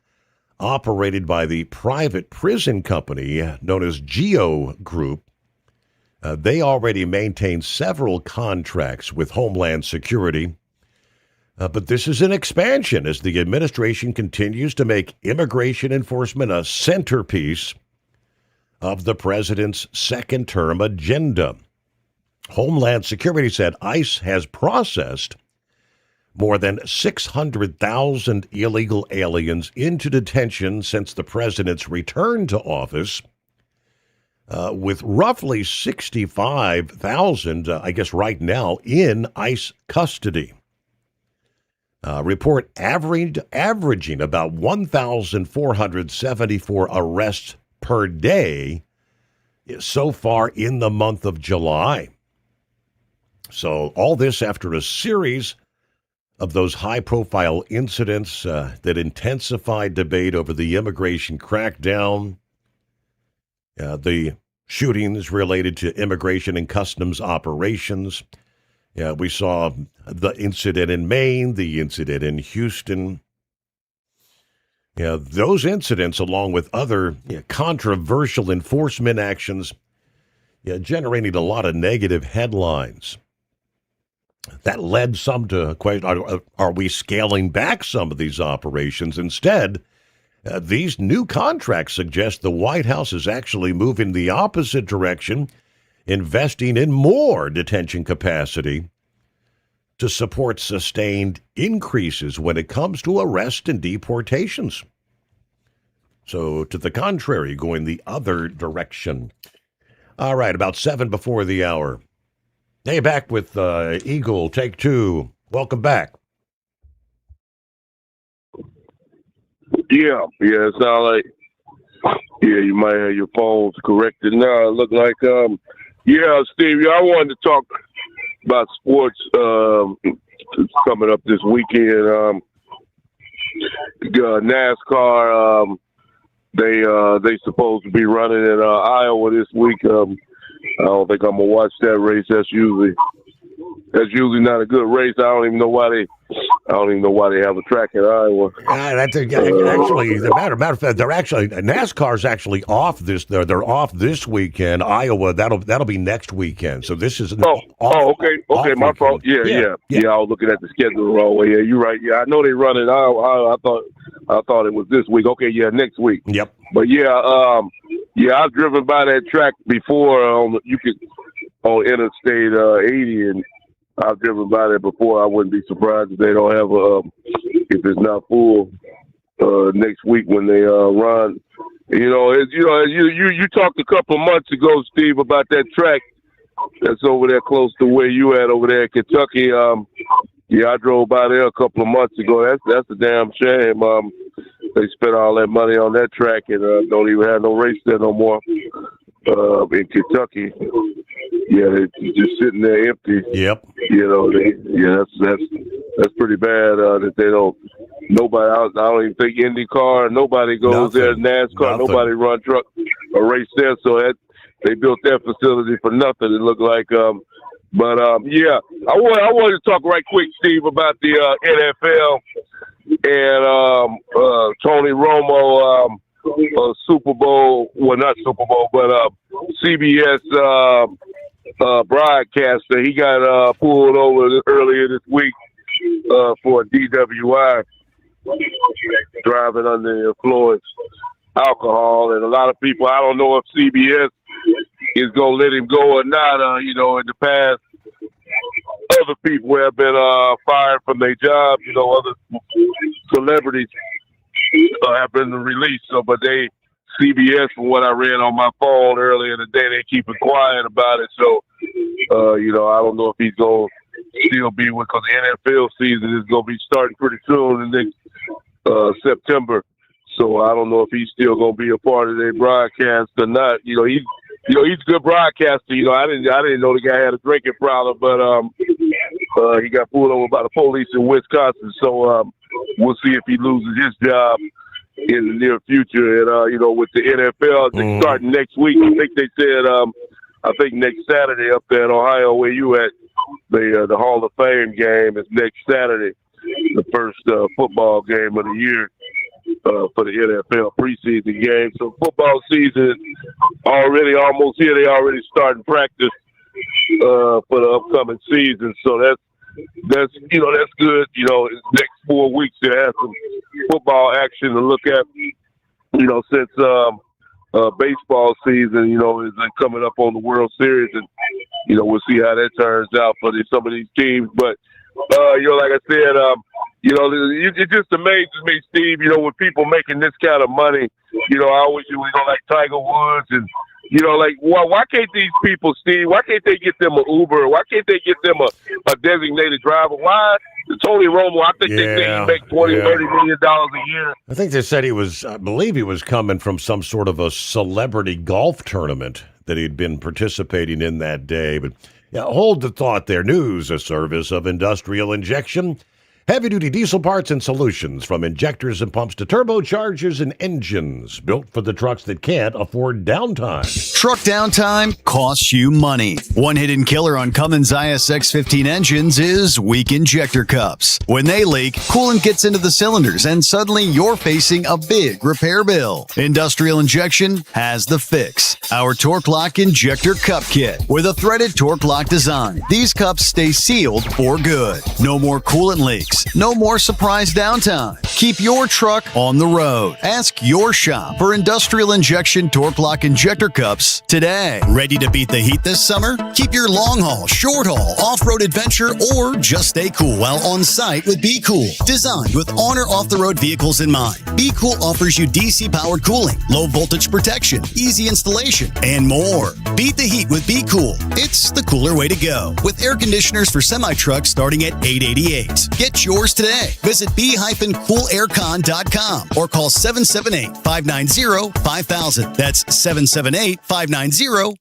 operated by the private prison company known as Geo Group. They already maintain several contracts with Homeland Security, but this is an expansion as the administration continues to make immigration enforcement a centerpiece of the president's second-term agenda. Homeland Security said ICE has processed more than 600,000 illegal aliens into detention since the president's return to office, with roughly 65,000, right now, in ICE custody. Report averaging about 1,474 arrests per day so far in the month of July. So all this after a series of those high-profile incidents that intensified debate over the immigration crackdown, the shootings related to immigration and customs operations. We saw the incident in Maine, the incident in Houston. Those incidents, along with other controversial enforcement actions, generated a lot of negative headlines. That led some to question, are we scaling back some of these operations? Instead, these new contracts suggest the White House is actually moving the opposite direction, investing in more detention capacity to support sustained increases when it comes to arrest and deportations. So, to the contrary, going the other direction. All right, about 7 before the hour. Hey, back with Eagle, take 2. Welcome back. Yeah, it sounds like, you might have your phones corrected now. It looked like, Steve, I wanted to talk about sports coming up this weekend. NASCAR, they supposed to be running in Iowa this week. I don't think I'm gonna watch that race. That's usually not a good race. I don't even know why they have a track in Iowa. Actually, the matter of fact, NASCAR's actually off this. They're off this weekend. Iowa, that'll be next weekend. So this is okay, my fault. Yeah. I was looking at the schedule the wrong way. Yeah, you're right. Yeah, I know they run in Iowa. I thought it was this week. Okay, yeah, next week. Yep. But I've driven by that track before on Interstate 80, and I've driven by there before. I wouldn't be surprised if they don't have if it's not full next week when they run. You talked a couple of months ago, Steve, about that track that's over there close to where you at over there in Kentucky. I drove by there a couple of months ago. That's a damn shame. They spent all that money on that track and don't even have no race there no more in Kentucky. Yeah, they're just sitting there empty. Yep. That's pretty bad that they don't. Nobody. I don't even think IndyCar. Nobody goes there. NASCAR. Nobody run truck or race there. So they built that facility for nothing. It looked like. I wanted to talk right quick, Steve, about the NFL and Tony Romo, Super Bowl. Well, not Super Bowl, but CBS broadcaster. He got pulled over earlier this week for a DWI, driving under the influence alcohol. And a lot of people, I don't know if CBS is going to let him go or not. In the past, other people have been fired from their jobs. Other celebrities have been released. CBS, from what I read on my phone earlier today, they keep it quiet about it. So, I don't know if he's going to still be with, because the NFL season is going to be starting pretty soon in next September. So I don't know if he's still going to be a part of their broadcast or not. He's a good broadcaster. I didn't know the guy had a drinking problem, but he got pulled over by the police in Wisconsin. So we'll see if he loses his job in the near future. And with the NFL starting next week, I think they said next Saturday up there in Ohio where you at, the Hall of Fame game is next Saturday, the first football game of the year. For the NFL preseason game. So football season already almost here. They already starting practice for the upcoming season. So that's good. Next 4 weeks to have some football action to look at. Since baseball season, is coming up on the World Series, and we'll see how that turns out for some of these teams. But like I said, it just amazes me, Steve, with people making this kind of money. I always like Tiger Woods and, why can't these people, Steve, why can't they get them an Uber? Why can't they get them a designated driver? Why? Tony Romo, I think they say he make $20-30 million a year. I think they said I believe he was coming from some sort of a celebrity golf tournament that he'd been participating in that day. But hold the thought there. News, a service of Industrial Injection, Heavy-duty diesel parts and solutions, from injectors and pumps to turbochargers and engines, built for the trucks that can't afford downtime. Truck downtime costs you money. One hidden killer on Cummins ISX-15 engines is weak injector cups. When they leak, coolant gets into the cylinders and suddenly you're facing a big repair bill. Industrial Injection has the fix. Our Torque Lock Injector Cup Kit with a threaded Torque Lock design. These cups stay sealed for good. No more coolant leaks. No more surprise downtime. Keep your truck on the road. Ask your shop for Industrial Injection Torque Lock Injector Cups today. Ready to beat the heat this summer? Keep your long haul, short haul, off-road adventure, or just stay cool while on site with Be Cool. Designed with on or off-the-road vehicles in mind, Be Cool offers you DC-powered cooling, low voltage protection, easy installation, and more. Beat the heat with Be Cool. It's the cooler way to go. With air conditioners for semi-trucks starting at $888. Get yours today. Visit b-coolaircon.com or call 778-590-5000. That's 778-590-5000.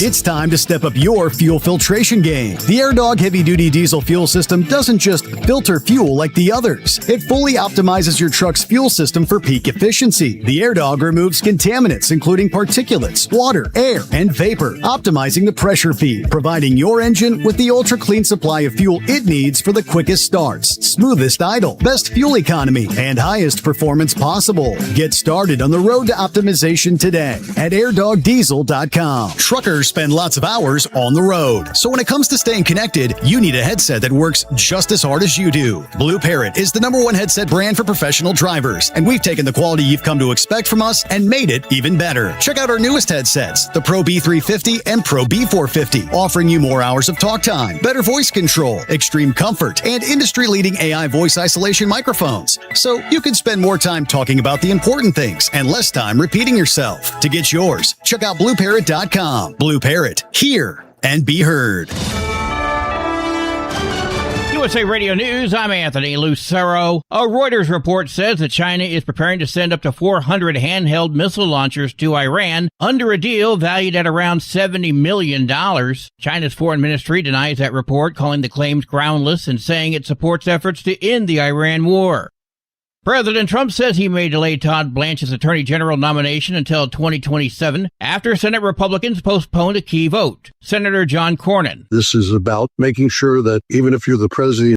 It's time to step up your fuel filtration game. The AirDog heavy-duty diesel fuel system doesn't just filter fuel like the others. It fully optimizes your truck's fuel system for peak efficiency. The AirDog removes contaminants, including particulates, water, air, and vapor, optimizing the pressure feed, providing your engine with the ultra-clean supply of fuel it needs for the quickest starts, smoothest idle, best fuel economy, and highest performance possible. Get started on the road to optimization today at airdogdiesel.com. Truckers spend lots of hours on the road, so when it comes to staying connected, you need a headset that works just as hard as you do. Blue Parrot is the #1 headset brand for professional drivers, and we've taken the quality you've come to expect from us and made it even better. Check out our newest headsets, the Pro B350 and Pro B450, offering you more hours of talk time, better voice control, extreme comfort, and industry-leading AI voice isolation microphones, so you can spend more time talking about the important things and less time repeating yourself. To get yours, check out BlueParrot.com. Blue Parrot, hear and be heard. USA Radio News, I'm Anthony Lucero. A Reuters report says that China is preparing to send up to 400 handheld missile launchers to Iran under a deal valued at around $70 million. China's foreign ministry denies that report, calling the claims groundless and saying it supports efforts to end the Iran war. President Trump says he may delay Todd Blanche's Attorney General nomination until 2027 after Senate Republicans postponed a key vote. Senator John Cornyn. This is about making sure that even if you're the president